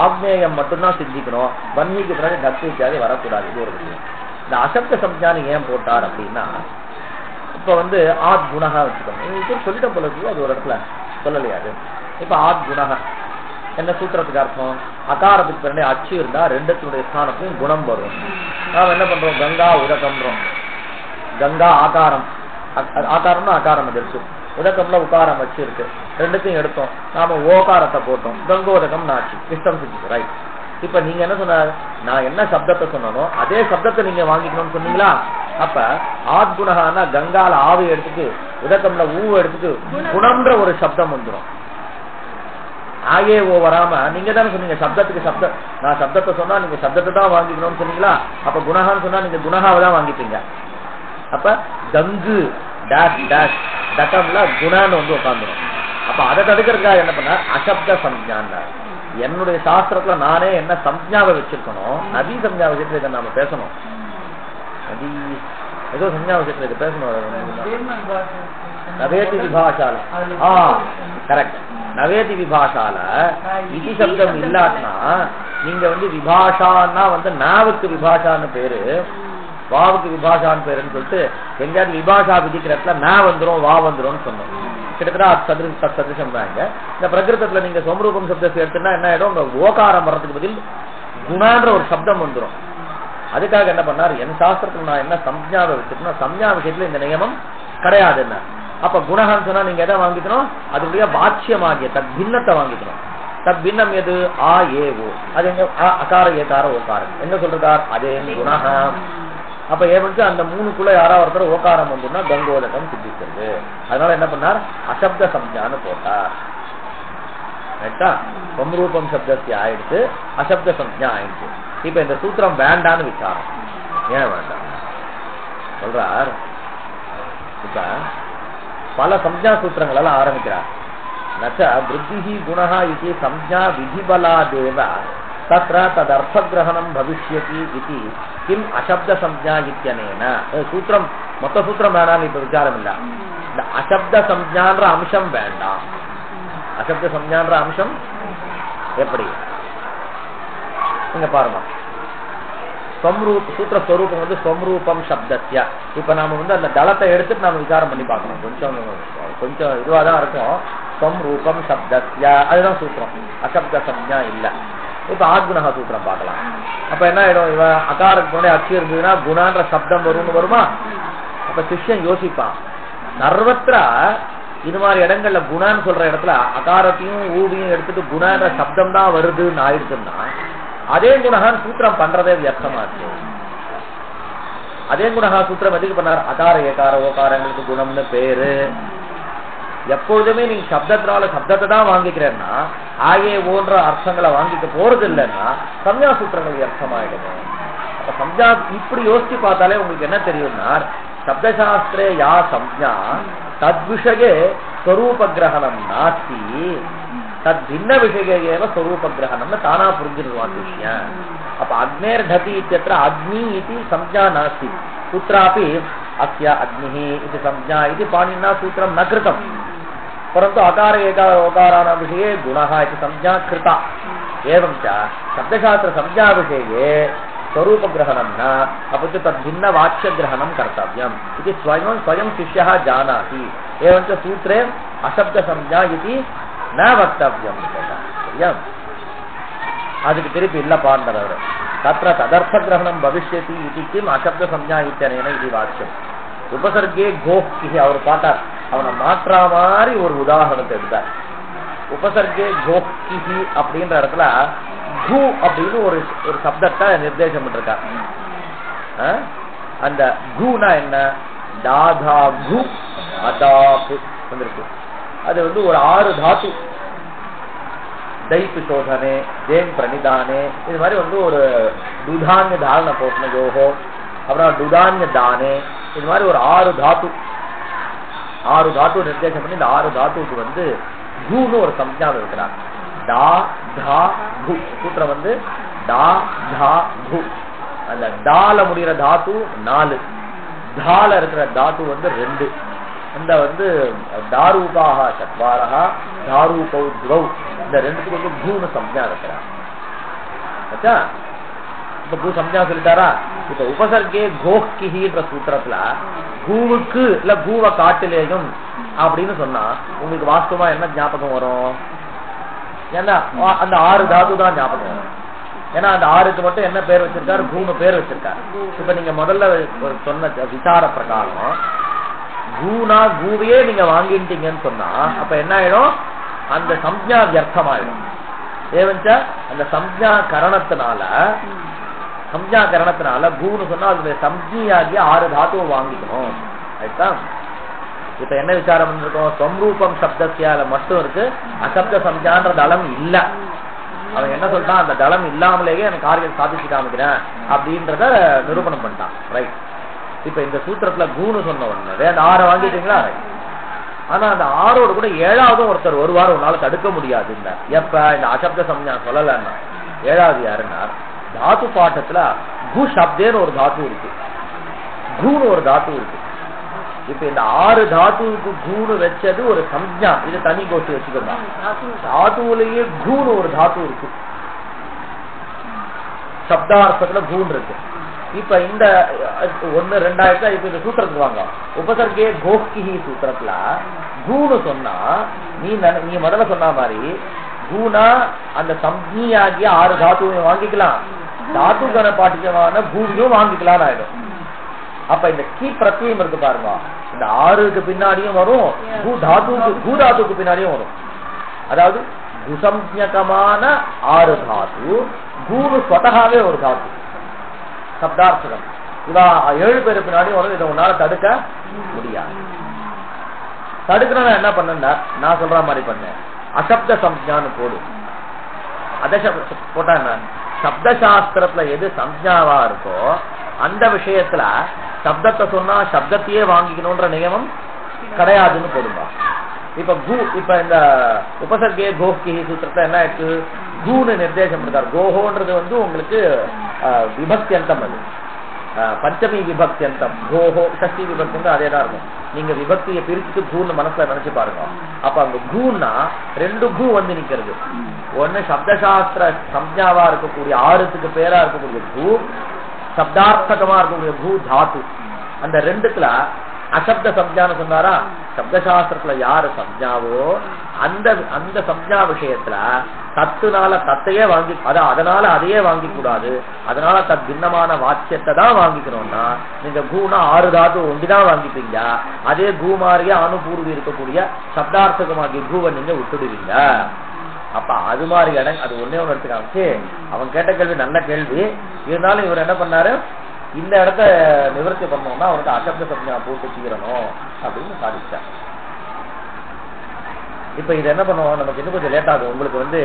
ஆக்னேயம் மட்டும்தான் சிந்திக்கணும், வன்ஹிக்கு பின்னாடி டக்கு இத்தியாதி வரக்கூடாது. இது ஒரு விஷயம். இந்த அசப்த சம்ஞானி ஏன் போட்டார் அப்படின்னா இப்ப வந்து ஆத் குணகா வச்சுக்கோங்க, சொல்லிட்ட போல இருக்கு, அது ஒரு இடத்துல சொல்லலையாது. இப்ப ஆத் குணக என்ன சூத்திரத்துக்கு அர்த்தம், அகாரத்துக்கு பின்னாடி அச்சு இருந்தா ரெண்டுத்தினுடைய ஸ்தானத்தையும் குணம் வரும். நாம என்ன பண்றோம், கங்கா உதகம்ன்றோம். கங்கா ஆகாரம், ஆகாரம்னா அகாரம் இருக்கு, உதகம்ல உகாரம் வச்சு இருக்கு, ரெண்டுத்தையும் எடுத்தோம். நாம ஓகாரத்தை போட்டோம், கங்கோதகம் நாச்சு, இஷ்டம் செஞ்சு ரைட். இப்ப நீங்க என்ன சொன்ன, நான் என்ன சப்தத்தை சொன்னனோ அதே சப்தத்தை நீங்க வாங்கிக்கணும்னு சொன்னீங்களா. அப்ப ஆத் குணகானா கங்கால ஆவை எடுத்துட்டு உதகம்ல ஊவை எடுத்துட்டு குணம்ன்ற ஒரு சப்தம் வந்துடும். ஆயே ஓ வராம நீங்க தானே சொன்னீங்க சப்தத்துக்கு சப்தம், நான் சப்தத்தை சொன்னா நீங்க சப்தத்தை தான் வாங்கிக்கணும்னு சொன்னீங்களா. அப்ப குணகான்னு சொன்னா நீங்க குணகாவை தான் வாங்கிப்பீங்க. அப்ப கங்கு டேஷ் டேஷ் டக்கம்ல குணான்னு வந்து உட்காந்துரும். அப்ப அதை தடுக்கிறதுக்காக என்ன பண்ண, அசப்த சம்ஞான். என்னுடைய சாஸ்திரத்துல நானே என்ன சம்ஞாவை வச்சிருக்கணும், நதி சம்ஞா விஷயத்துல இதை நாம பேசணும். நதி ஏதோ சம்ஞா விஷயத்துல இதை பேசணும். நவேதி விபாஷால கரெக்ட், நவேதி விபாஷால இதி சப்தம் இல்லாட்டினா நீங்க வந்து விபாஷான்னா வந்து நாவுக்கு விபாஷான்னு பேரு, வாவுக்கு விபாஷான்னு பேருன்னு சொல்லிட்டு எங்கேயாவது விபாஷா விதிக்கிற இடத்துல நா வந்துரும் வா வந்துரும் சொன்னோம். கிட்டத்தட்ட சதிருஷம் தாங்க. இந்த பிரகிருதத்துல நீங்க சோமரூபம் சப்தத்தை எடுத்துன்னா என்ன ஆயிடும், உங்க ஓகாரம் வர்றதுக்கு பதில் குணான்ற ஒரு சப்தம் வந்துடும். அதுக்காக என்ன பண்ணார், என் சாஸ்திரத்துல நான் என்ன சம்ஞாவை வச்சுக்கணும், சம்ஞா விஷயத்துல இந்த நியமம் கிடையாது. என்ன அப்ப குணகான்னு சொன்னா நீங்க எதை வாங்கிக்கணும், அதனுடைய வாட்சியமாகிய தத் பின்னத்தை வாங்கிக்கணும். தத் பின்னம் எது, ஆ ஏ ஓ, அது எங்க அகார ஏகார ஓகாரம் என்ன சொல்றார், அதே குணகம். அப்ப ஏவனுக்கு அந்த மூணுக்குள்ள யாரா ஒருத்தர் ஓகாரம் வந்துன்னா கங்கோதகம் சித்திக்கிறது. அதனால என்ன பண்ணார், அசப்த சம்ஞான்னு போட்டார். சம்ரூபம் சப்தத்தை ஆயிடுச்சு, அசப்த சம்ஞா ஆயிடுச்சு. இப்ப இந்த சூத்திரம் வேண்டான்னு விசாரம். ஏன் வேண்டாம் சொல்றார். இப்ப பல சம்ஞா சூத்திரங்கள் எல்லாம் ஆரம்பிக்கிறார். நச்ச விருத்தி குணஹா இது சம்ஞா விதிபலாதேவ தத்ர ததர்த்தகிரஹணம் பவிஷ்யதி இதி கிம் அசப்த சம்ஞா இத்யனேன. சூத்திரம் மொத்த சூத்திரம் வேணாம் இப்ப விசாரம் இல்ல, இந்த அசப்த சம்ஞான்ற அம்சம் வேண்டாம். அசப்த சம்ஞான்ற அம்சம் எப்படி நீங்க பாருங்க. சூத்திர ஸ்வரூபம் வந்து ஸ்வரூபம் சப்தஸ்ய. இப்ப நாம வந்து அந்த தளத்தை எடுத்துட்டு நாம விசாரம் பண்ணி பார்க்கணும். கொஞ்சம் இதுவாதான் இருக்கும். ஸ்வரூபம் சப்தஸ்ய அதுதான் சூத்திரம், அசப்த சம்ஞா இல்ல. இப்ப ஆத்குணஹ சூத்திரம் பார்க்கலாம். அப்ப என்ன ஆயிடும், இவன் அகாரத்துக்கு முன்னாடி அச்சு இருந்ததுன்னா குணான்ற சப்தம் வரும்னு வருமா? அப்ப சிஷ்யன் யோசிப்பான், சர்வத்திர இது மாதிரி இடங்கள்ல குணான்னு சொல்ற இடத்துல அகாரத்தையும் ஊவியும் எடுத்துட்டு குணான்ற சப்தம் தான் வருதுன்னு ஆயிடுச்சுன்னா அதே குணகான் சூத்திரம் பண்றதே வியர்த்தமா இருக்கு. அதே குணகா சூத்திரம் எதுக்கு பண்ணார்? அகார ஏகார ஓகாரங்களுக்கு குணம்னு பேரு. எப்பொழுதுமே நீங்க சப்தத்தினால சப்தத்தை தான் வாங்கிக்கிறேன்னா ஆகிய போன்ற அர்த்தங்களை வாங்கிக்க போறது இல்லைன்னா சம்ஞா சூத்திரங்கள் வியர்த்தமாயிடுது. அப்ப சம்ஞா இப்படி யோசிச்சு பார்த்தாலே உங்களுக்கு என்ன தெரியும்னா, சப்தசாஸ்திரே யா சம்ஞா தத்விஷயே ஸ்வரூப கிரகணம் நாஸ்தி, தத் பின்ன விஷயேவ ஸ்வரூப கிரகணம்னு தானா புரிஞ்சிருவான் விஷயம். அப்ப அக்னேர் டதி இத்தியத்ர அக்னி இது சம்ஞா நாஸ்தி, குத்ராபி அஸ்ய அக்னிஹி இது சம்ஞா இது பாணினா சூத்திரம் ந கிருதம், परंतु अकार एकार ओकाराणां विषये गुणः इति संज्ञा कृता। एवं च शब्दशास्त्र संज्ञा विषये स्वरूपग्रहणं न अपि च तद्भिन्नवाच्यग्रहणं कर्तव्यम् इति स्वयं शिष्यः जानाति। एवं च सूत्रे अशब्दसंज्ञा इति न वक्तव्यम्। அதுக்கு திருப்பி இல்ல பாண்டவர் தத்ர ததர்த்த கிரகணம் பவிஷ்யதி இது கிம் அசப்த சம்ஞா இத்தனேன இது வாக்கியம். உபசர்கே கோஹ்கி அவர் பார்த்தார், அவனை மாற்றா மாதிரி ஒரு உதாரணத்தை எடுத்தார். உபசர்கே கோஹ்கி அப்படின்ற இடத்துல கு அப்படின்னு ஒரு சப்தத்தை நிர்தேசம் பண்ணிருக்கார். அந்த குனா என்ன, தாதா கு அதாபு வந்திருக்கு. அது வந்து ஒரு 6 தாத்து, दैप शोधने देम प्रणिदाने இது மாதிரி வந்து ஒரு दुधान्य धारण போட்ன யோகோ, அப்புறம் दुधान्य दाने இது மாதிரி ஒரு 6 தாத்து நிர்தேசம் பண்ணி இந்த 6 தாத்துக்கு வந்து குன்னு ஒரு சம்ஞா இருக்கிறார். டா தா கு சூத்திரம் வந்து டா தா கு. அந்த டால முடிகிற தாத்து 4, தால இருக்கிற தாத்து வந்து 2. அந்த வந்து தாரூபாக சத்வாரஹா தாரூபௌ துவௌ இந்த ரெண்டுத்துக்கு வந்து பூன்னு சம்ஞா இருக்கிறார். ஆச்சா, இப்ப பூ சம்ஞா சொல்லிட்டாரா. இப்ப உபசர்கே கோஹ்கின்ற சூத்திரத்துல பூவுக்கு இல்ல பூவை காட்டிலேயும் அப்படின்னு சொன்னா உங்களுக்கு வாஸ்தவமா என்ன ஞாபகம் வரும்? ஏன்னா அந்த 6 தாத்து தான் ஞாபகம் வரும். ஏன்னா அந்த 6க்கு மட்டும் என்ன பேர் வச்சிருக்காரு? பூன்னு பேர் வச்சிருக்காரு. இப்ப நீங்க முதல்ல சொன்ன விசார பிரகாரம் கூனா கூவையே நீங்க வாங்கிட்டீங்கன்னு சொன்னா அப்ப என்ன ஆயிடும்? அந்த சம்ஞா வியர்த்தமாயிடும். ஏவஞ்ச அந்த சம்ஞா கரணத்தினால கூன்னு சொன்னா அதுல சம்ஞியாகி 6 தாத்துவை வாங்கிக்கணும். ஆயிட்டா? இப்ப என்ன விசாரம் பண்ணிருக்கோம்? ஸ்வரூபம் சப்தத்தியால மட்டும் இருக்கு, அசப்த சம்ஞான்ற தளம் இல்ல. அவன் என்ன சொல்லிட்டான்? அந்த தளம் இல்லாமலேயே எனக்கு காரியம் சாதிச்சு காமிக்கிறேன் அப்படின்றத நிரூபணம் பண்ணிட்டான். ரைட். இப்ப இந்த சூத்திரத்துல கூன்னு சொன்ன உடனே அந்த 6 வாங்கிட்டீங்களா? ஆனா அந்த 6ஓடு கூட 7வது ஒருத்தர் வருவார், ஒரு நாள் தடுக்க முடியாது. எப்ப இந்த அசப்த சம்ஞா சொல்லலன்னா 7வது யாருன்னா தாத்து பாட்டத்துல கு சப்தேன்னு ஒரு தாத்து இருக்கு, கூன்னு ஒரு தாத்து இருக்கு. இப்ப இந்த 6 தாத்துவுக்கு கூன்னு வச்சது ஒரு சம்ஞா, இது தனி கோஷ்டி வச்சுக்கோங்க. தாத்துவிலேயே கூன்னு ஒரு தாத்து இருக்கு, சப்தார்த்தத்துல கூன் இருக்கு. இப்ப இந்த 1 2 இப்ப இந்த சூத்திரத்துக்கு வாங்க. உபசர்கே கோஹ்கி சூத்திரத்துல கூன்னு சொன்னா நீ முதல்ல சொன்ன மாதிரி கூனா அந்த சம்ஞியாகிய 6 தாத்துவையும் வாங்கிக்கலாம், தாத்து கன பாட்டியமான பூமியும் வாங்கிக்கலாம் ஆயிடும். அப்ப இந்த கீ பிரத்யம் இருக்கு பாருங்க, இந்த 6க்கு பின்னாடியும் வரும், பூ தாத்துக்கு பின்னாடியும் வரும். அதாவது குசம்ஞகமான 6 தாத்து, கூனு ஸ்வதகாவே ஒரு தாத்து சப்தார்த்தம். இவா 7 பேரு பின்னாடி வரும். இதை உன்னால தடுக்க முடியாது. தடுக்கணும் என்ன பண்ணா நான் சொல்ற மாதிரி பண்ணேன், அசப்த சம்ஞான்னு போடு. அத போட்டா என்ன, சப்தசாஸ்திரத்துல எது சம்ஞாவா இருக்கோ அந்த விஷயத்துல சப்தத்தை சொன்னா சப்தத்தையே வாங்கிக்கணும்ன்ற நியமம் கிடையாதுன்னு போடுங்க. இப்ப இந்த உபசர்கே கோஹ்கி சூத்திரத்துல என்ன ஆயிடுச்சு? கூன்னு நிர்தேசம் இருக்காரு. கோஹோன்றது வந்து உங்களுக்கு விபக்தியந்தம், அது பஞ்சமி விபக்தியந்தம். கோஹோ ஷஷ்டி விபக்தி அதேதான் இருக்கும். நீங்க விபக்தியை பிரிச்சுட்டு கூன்னு மனசுல நினைச்சு பாருங்க. அப்ப அங்க கூன்னா 2 கூ வந்து நிக்கிறது. ஒண்ணு சப்தசாஸ்திர சம்ஞாவா இருக்கக்கூடிய 6க்கு பேரா இருக்கக்கூடிய கூ, சப்தார்த்தகமா இருக்கக்கூடிய பூ தாத்து, அந்த ரெண்டுத்துல அசப்த சப்ஜான்னு சொன்னாரா, சப்தசாஸ்திரத்துல யாரு சப்ஜாவோ அந்த அந்த சப்ஜா விஷயத்துல தத்துனால தத்தையே வாங்கி அதனால அதையே வாங்கி கூடாது, அதனால தத் பின்னமான வாக்கியத்தை தான் வாங்கிக்கணும்னா நீங்க கூனா 6 தாத்து ஒண்டிதான் வாங்கிப்பீங்க. அதே கூ மாதிரியே அனுபூர்வி இருக்கக்கூடிய சப்தார்த்தகமாகிய கூவை நீங்க விட்டுடுவீங்க. அப்ப அது மாதிரி இடம் அது ஒன்னே ஒன்று எடுத்துக்காச்சு. அவன் கேட்ட கேள்வி நல்ல கேள்வி, இருந்தாலும் இவர் என்ன பண்ணாரு, இந்த இடத்த நிவர்த்தி பண்ணோம்னா அவனுக்கு அசப்த சப்ஜா போட்டு தீரணும் அப்படின்னு சாதிச்சார். இப்ப இது என்ன பண்ணுவோம், நமக்கு இன்னும் கொஞ்சம் லேட் ஆகும். உங்களுக்கு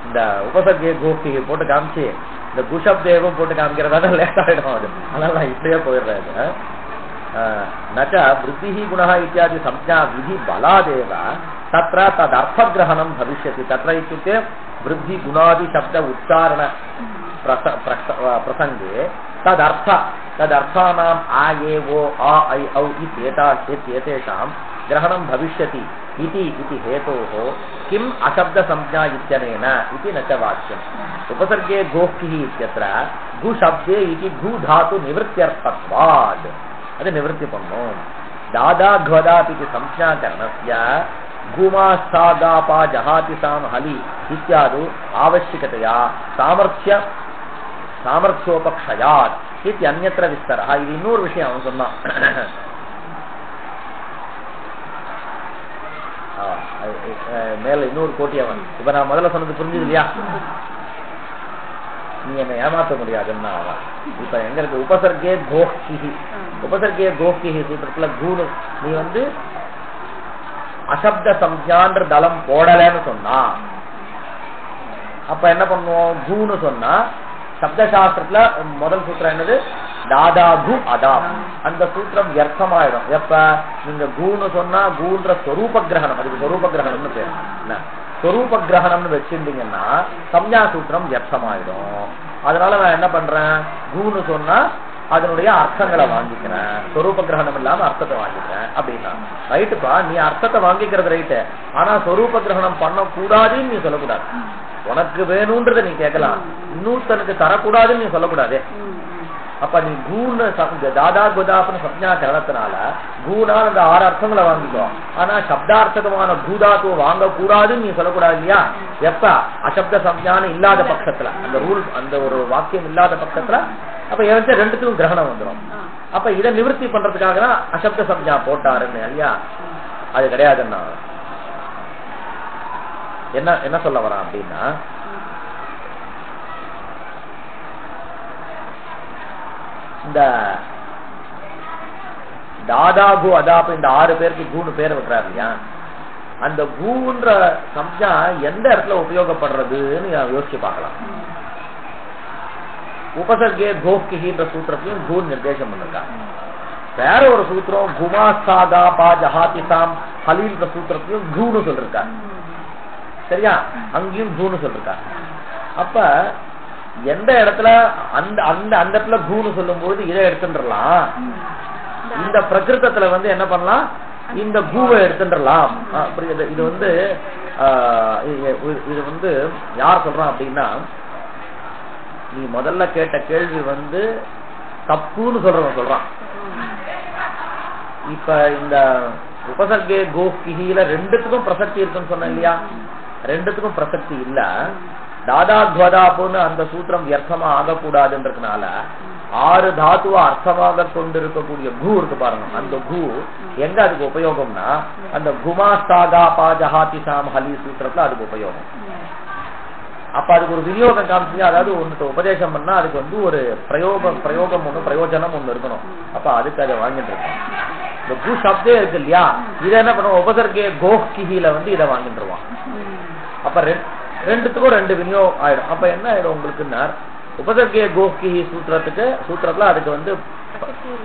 இந்த உபசர்கே கோஷ்டி போட்டு காமிச்சு இந்த குஷப் தேவம் போட்டு காமிக்கிறதா லேட் ஆயிடும். அது அதனால நான் இப்படியே போயிடுறேன். நச்ச விருத்தி குணா இத்தியாதி சம்ஜா விதி பலாதேவ தத்ர ததர்த்த கிரகணம் பவிஷ்யதி. தத்ர இत्युक्ते விருத்தி குணாதி சப்த உச்சாரண பிரசங்கே तदर्थानाम् आ ए ओ आ ऐ औ इत्येतेषाम् ग्रहणं भविष्यति इति हेतोः किम् अशब्दसंज्ञा इत्यनेन इति न च वाच्यम्. उपसर्गे गोष्ठिः इत्यत्र गुशब्दे इति भूधातु निवृत्त्यर्थत्वात् अदु निवृत्ति पन्नोम्. दादाध्वदात् इति संज्ञाकरणस्य गुमास्सागापा जहातिसां हलि इत्यादि आवश्यकतया सामर्थ्योपक्षयात् इति अन्यत्र विस्तारः. இது இன்னொரு விஷயம் அவன் சொன்னான். மேல இன்னொரு கோட்டி அவன். இப்ப நான் முதல்ல சொன்னது புரிஞ்சுது இல்லையா, நீ என்ன ஏமாற்ற முடியாதுன்னா அவன். இப்ப எங்க இருக்கு உபசர்கே கோஷ்டி, உபசர்கே கோஷ்டி சூத்திரத்துல கூணு நீ அசப்த சம்ஜான்ற தளம் போடலன்னு சொன்னா அப்ப என்ன பண்ணுவோம், கூன்னு சொன்னா சப்தசாஸ்திரத்துல முதல் சூத்திரம் என்னது, தாதாகு அதா. அந்த சூத்திரம் வியர்த்தமாயிடும். எப்ப நீங்க கூன்னு சொன்னா கூன்ற ஸ்வரூப கிரகணம், அதுக்கு ஸ்வரூப கிரகணம்னு பேரு. ஸ்வரூப கிரகணம்னு வச்சிருந்தீங்கன்னா சம்ஞா சூத்திரம் வியர்த்தமாயிடும். அதனால நான் என்ன பண்றேன், கூன்னு சொன்னா அதனுடைய அர்த்தங்களை வாங்கிக்கிறேன், ஸ்வரூப கிரகணம் இல்லாம அர்த்தத்தை வாங்கிக்கிறேன் அப்படின்னா ரைட்டுப்பா. நீ அர்த்தத்தை வாங்கிக்கிறது ரைட்டு, ஆனா ஸ்வரூப கிரகணம் பண்ண கூடாதுன்னு நீ சொல்லக்கூடாது. உனக்கு வேணும்ன்றத நீ கேட்கலாம், இன்னொருத்தனுக்கு தரக்கூடாதுன்னு நீ சொல்லக்கூடாது. அப்ப நீ கூன்னு தாதா குதாப்னு சப்ஞா கரணத்தினால கூனால் அந்த 6 அர்த்தங்களை வாங்கிக்கோ, ஆனா சப்தார்த்தகமான பூதாத்துவ வாங்க கூடாதுன்னு நீ சொல்லக்கூடாது இல்லையா. எப்ப அசப்த சப்ஞானம் இல்லாத பட்சத்துல, அந்த ரூல் அந்த ஒரு வாக்கியம் இல்லாத பட்சத்துல அப்ப எவன் ரெண்டுத்துக்கும் கிரகணம் வந்துடும். அப்ப இதை நிவர்த்தி பண்றதுக்காக தான் அசப்த சப்ஞா போட்டாருன்னு இல்லையா. அது கிடையாதுன்னா என்ன என்ன சொல்ல வரான் அப்படின்னா, இந்த தாதாகு அதாப்பு இந்த 6 பேருக்கு கூன்னு பேர் வைக்கிறாரு இல்லையா, அந்த கூன்ற சம்ஜா எந்த இடத்துல உபயோகப்படுறதுன்னு யோசிச்சு பார்க்கலாம். உபசர்கே கோஷ்டின்ற சூத்திரத்தையும் கூன் நிர்தேசம் பண்ணிருக்காங்க. வேற ஒரு சூத்திரம் குமாஸ்தாகா பா ஜஹாதிசாம் ஹலீன்ற சூத்திரத்தையும் கூன்னு சொல்லிருக்காங்க. சரியா, அங்கேயும் கூன்னு சொல்லிருக்காங்க. அப்ப எந்த இடத்துல அந்த அந்த அந்த இடத்துல கூன்னு சொல்லும் போது இதை எடுத்துடலாம், இந்த பிரகிருத்தத்துல என்ன பண்ணலாம், இந்த கூவை எடுத்துடலாம். இது யார் சொல்றான் அப்படின்னா, நீ முதல்ல கேட்ட கேள்வி தப்புன்னு சொல்றான். இப்ப இந்த உபசர்கே கோஷ்டியில ரெண்டுத்துக்கும் பிரசக்தி இருக்குன்னு சொன்ன இல்லையா, ரெண்டுத்துக்கும் பிரசக்தி இல்ல. தாதாத்வதாப்புன்னு அந்த சூத்திரம் வியர்த்தமா ஆகக்கூடாதுன்றதுனால 6 தாத்துவ அர்த்தமாக கொண்டிருக்கக்கூடிய கூ இருக்கு பாருங்க, அந்த கூ எங்க அதுக்கு உபயோகம்னா அந்த குமாஸ்தாகா பா ஜஹாதிசாம் ஹலி சூத்திரத்துல அதுக்கு உபயோகம். அப்ப அதுக்கு ஒரு விநியோகம் காமிச்சு, அதாவது ஒன்று உபதேசம் பண்ணா அதுக்கு ஒரு பிரயோகம் ஒண்ணு பிரயோஜனம் ஒண்ணு இருக்கணும். அப்ப அதுக்கு அதை வாங்கிட்டு இருக்கோம். இந்த பூ சப்தே இருக்கு இல்லையா, இதை என்ன பண்ணுவோம், உபசர்கே கோஷ்டியில இதை வாங்கிட்டுருவான். அப்ப ரெண்டுத்துக்கும் 2 விநியோகம் ஆயிடும். அப்ப என்ன ஆயிடும் உங்களுக்கு, உபசர்கே கோஷ்டி சூத்திரத்துல அதுக்கு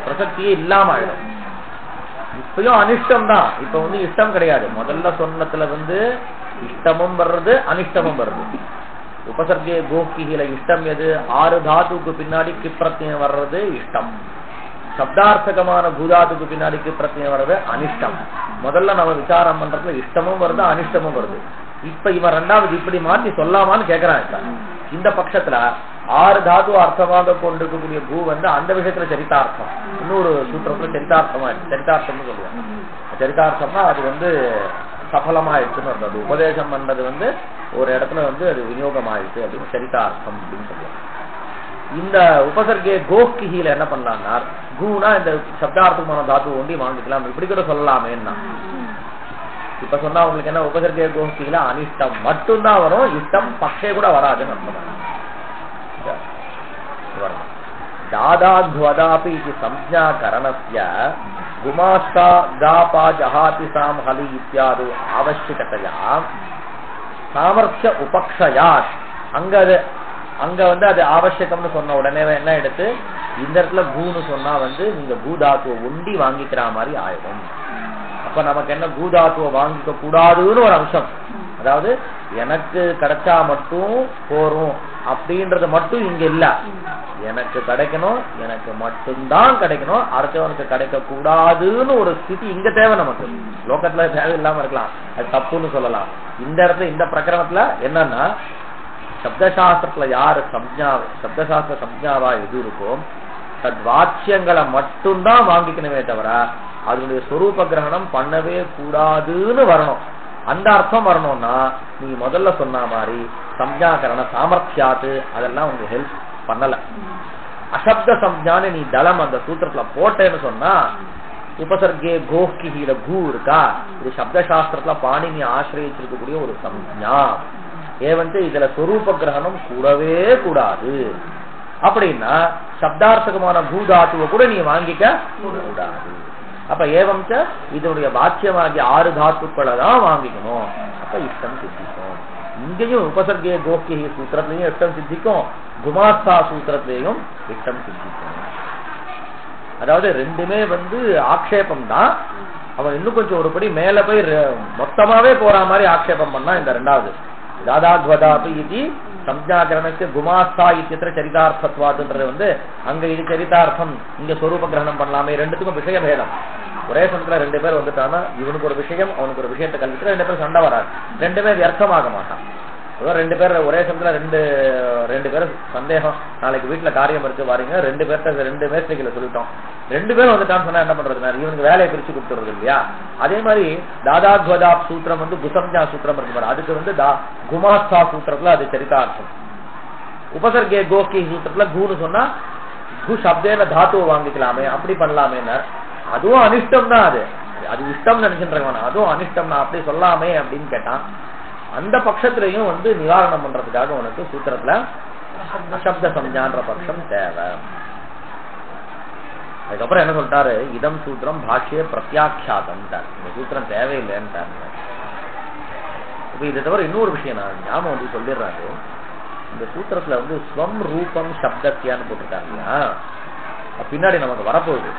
பிரசக்தியே இல்லாம ஆயிடும். இப்பயும் அனிஷ்டம் தான், இப்ப இஷ்டம் கிடையாது. முதல்ல சொன்னத்துல இஷ்டமும் வர்றது அனிஷ்டமும் வருது. உபசர்கே கோஷ்டியில இஷ்டம் எது, 6 தாத்துக்கு பின்னாடி கிப்ரத்தியம் வர்றது இஷ்டம். சப்தார்த்தகமான பூதாத்துக்கு பின்னாடி கிப்ரத்தியம் வர்றது அனிஷ்டம். முதல்ல நம்ம விசாரம் பண்றதுல இஷ்டமும் வருது அனிஷ்டமும் வருது. இப்ப இவன் ரெண்டாவது இப்படி மாத்தி சொல்லாமான்னு கேக்குறான். இப்ப இந்த பட்சத்துல 6 தாது அர்த்தமாக கொண்டிருக்கக்கூடிய பூ வந்து அந்த விஷயத்துல சரிதார்த்தம், இன்னொரு சூத்திரத்துல சரிதார்த்தம்னு சொல்லுவாங்க. சரிதார்த்தம்னா அது வந்து சஃலமாயிடுச்சுன்னு அர்த்தம். அது உபதேசம் பண்றது வந்து ஒரு இடத்துல வந்து அது விநியோகம் ஆயிடுச்சு அப்படின்னு சரிதார்த்தம் அப்படின்னு சொல்லுவாங்க. இந்த உபசர்கே கோக்கிஹில என்ன பண்ணலாம்னா கூனா இந்த சப்தார்த்தமான தாத்து ஒண்டி வாங்கிக்கலாம் இப்படி கூட சொல்லலாமேன்னா. இப்ப சொன்னா உங்களுக்கு என்ன உபசர்கே கோஷ்டியில அனிஷ்டம் மட்டும்தான் வரும், இஷ்டம் பக்ஷே கூட வராதுன்னு அர்த்தம். தாதாத்வதாபி இது சம்ஞா கரணஸ்ய குமாஸ்தா தாபா ஜஹாதி சாம் ஹலி இத்யாது அவசியகதையா சாமர்த்திய உபக்ஷயாத் அங்க வந்து அது அவசியம்னு சொன்ன உடனே என்ன எடுத்து இந்த இடத்துல கூன்னு சொன்னா வந்து நீங்க பூதாத்துவ ஒண்டி வாங்கிக்கிற மாதிரி ஆயிடும். அப்ப நமக்கு என்ன பூதாத்துவ வாங்கிக்க கூடாதுன்னு ஒரு அம்சம், அதாவது எனக்கு கிடைச்சா மட்டும் போறோம் அப்படின்றது மட்டும் இங்க இல்ல. எனக்கு கிடைக்கணும், எனக்கு மட்டும்தான் கிடைக்கணும், அடுத்தவனுக்கு கிடைக்க கூடாதுன்னு ஒரு ஸ்திதி இங்க தேவை. நமக்கு லோகத்துல தேவை இல்லாம இருக்கலாம், அது தப்புன்னு சொல்லலாம். இந்த இடத்துல இந்த பிரகரணத்துல என்னன்னா சப்தசாஸ்திரத்துல யாரு சப்தசாஸ்திர சம்ஞாவா எது இருக்கோ தத் வாக்கியங்களை மட்டும்தான் வாங்கிக்கணுமே தவிர அதனுடைய சொரூப கிரகணம் பண்ணவே கூடாதுன்னு வரணும். அந்த அர்த்தம் வரணும்னா நீ முதல்ல சொன்ன மாதிரி சம்ஞாகரண சாமர்த்தியாத்து அதெல்லாம் உங்களுக்கு ஹெல்ப் பண்ணல. அசப்த சம்ஞான நீ தளம் அந்த சூத்திரத்துல போட்டேன்னு சொன்னா உபசர்கே கோக்கிஹில பூ இருக்கா, இது சப்தசாஸ்திரத்துல பாணினி ஆசிரியச்சிருக்கக்கூடிய ஒரு சம்ஞா. ஏவந்து இதுல சொரூப கிரகணம் கூடவே கூடாது. அப்படின்னா சப்தார்த்தகமான பூதாத்துவ கூட நீ வாங்கிக்க கூடாது. அப்ப ஏவம்ச இதனுடைய வாக்கியமாகிய 6 தாத்துக்களை தான் வாங்கிக்கணும். அப்ப இஷ்டம் சித்திக்கும். இங்கேயும் உபசர்கே கோக்கிய சூத்திரத்திலையும் இஷ்டம் சித்திக்கும், குமாஸ்தா சூத்திரத்திலையும் இஷ்டம் சித்திக்கும். அதாவது ரெண்டுமே வந்து ஆக்ஷேபம் தான். அவன் இன்னும் கொஞ்சம் ஒருபடி மேல போய் மொத்தமாவே போற மாதிரி ஆக்ஷேபம் பண்ணா இந்த ரெண்டாவது தாதாத்வதாபி இது சம்ஞாகரணக்கு குமாஸ்தா இத்தியத்திர சரிதார்த்தத்வாதுன்றது வந்து அங்க இது சரிதார்த்தம், இங்க சொரூப கிரகணம் பண்ணலாமே. ரெண்டுத்துக்கும் விஷய பேதம். ஒரே சமயத்துல 2 பேர் வந்துட்டானா இவனுக்கு ஒரு விஷயம் அவனுக்கு ஒரு விஷயத்தை கல்விட்டு 2 பேரும் சண்டை வராது, 2 பேர் வியர்த்தமாக மாட்டான். 2 பேர் ஒரே சமயத்துல ரெண்டு பேரும் சந்தேகம், நாளைக்கு வீட்டுல காரியம் இருக்கு வாரீங்க, 2 பேர்த்த 2 மேஸ்திரிகளை சொல்லிட்டோம், 2 பேரும் வந்துட்டான்னு சொன்னா என்ன பண்றது, இவனுக்கு வேலையை பிரிச்சு கொடுத்துறது இல்லையா. அதே மாதிரி தாதாத்வதா சூத்திரம் வந்து குசம்ஞா சூத்திரம் இருக்கு பாரு, அதுக்கு வந்து குமாஸ்தா சூத்திரத்துல அது சரிதார்த்தம். உபசர்கே கோக்கி சூத்திரத்துல கூன்னு சொன்னா கு சப்தேன தாத்துவ வாங்கிக்கலாமே, அப்படி பண்ணலாமே. அதுவும் அனிஷ்டம் தான், அது இஷ்டம் நினைச்சுட்டு அதுவும் அனிஷ்டம் தான், அப்படி சொல்லாமே அப்படின்னு கேட்டான். அந்த பட்சத்திலையும் வந்து நிவாரணம் பண்றதுக்காக உனக்கு சூத்திரத்துல அசப்த சம்ஞான்ற பட்சம் தேவை. அதுக்கப்புறம் என்ன சொல்லிட்டாரு, இதம் சூத்திரம் பாஷ்ய பிரத்யாட்சாதம், இந்த சூத்திரம் தேவையில்லைன்னு. இப்ப இதை தவிர இன்னொரு விஷயம் நான் ஞாபகம் வந்து சொல்லிடுறாரு. இந்த சூத்திரத்துல வந்து ஸ்வம் ரூபம் சப்தத்தியான்னு போட்டிருக்காங்க, பின்னாடி நமக்கு வரப்போகுது.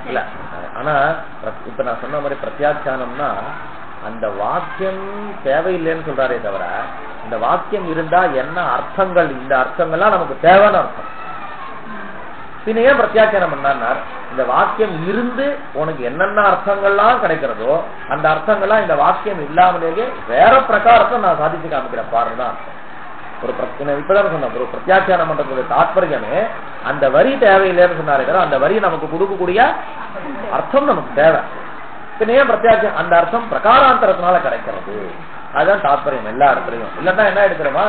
இல்ல ஆனா இப்ப நான் சொன்ன மாதிரி பிரத்யாட்சானம்னா அந்த வாக்கியம் தேவையில்லைன்னு சொல்றாரே தவிர இந்த வாக்கியம் இருந்தா என்ன அர்த்தங்கள், இந்த அர்த்தங்கள்லாம் நமக்கு தேவைன்னு அர்த்தம். பின்ன ஏன் பிரத்யாட்சானம் பண்ணார், இந்த வாக்கியம் இருந்து உனக்கு என்னென்ன அர்த்தங்கள்லாம் கிடைக்கிறதோ அந்த அர்த்தங்கள்லாம் இந்த வாக்கியம் இல்லாமலேயே வேற பிரகாரத்தை நான் சாதிச்சு காமிக்கிறேன் பாருதான். ஒரு இப்பதான் சொன்ன ஒரு பிரத்யாட்சானம் பண்றதுடைய தாற்பயமே அந்த வரி தேவையில்லைன்னு சொன்னாரு, அந்த வரி நமக்கு கொடுக்கக்கூடிய அர்த்தம் நமக்கு தேவை. பின்ன ஏன் பிரத்யாட்சம், அந்த அர்த்தம் பிரகாராந்தரத்தினால கிடைக்கிறது, அதுதான் தாற்பயம் எல்லா இடத்துலயும். இல்லன்னா என்ன எடுக்கிறோமா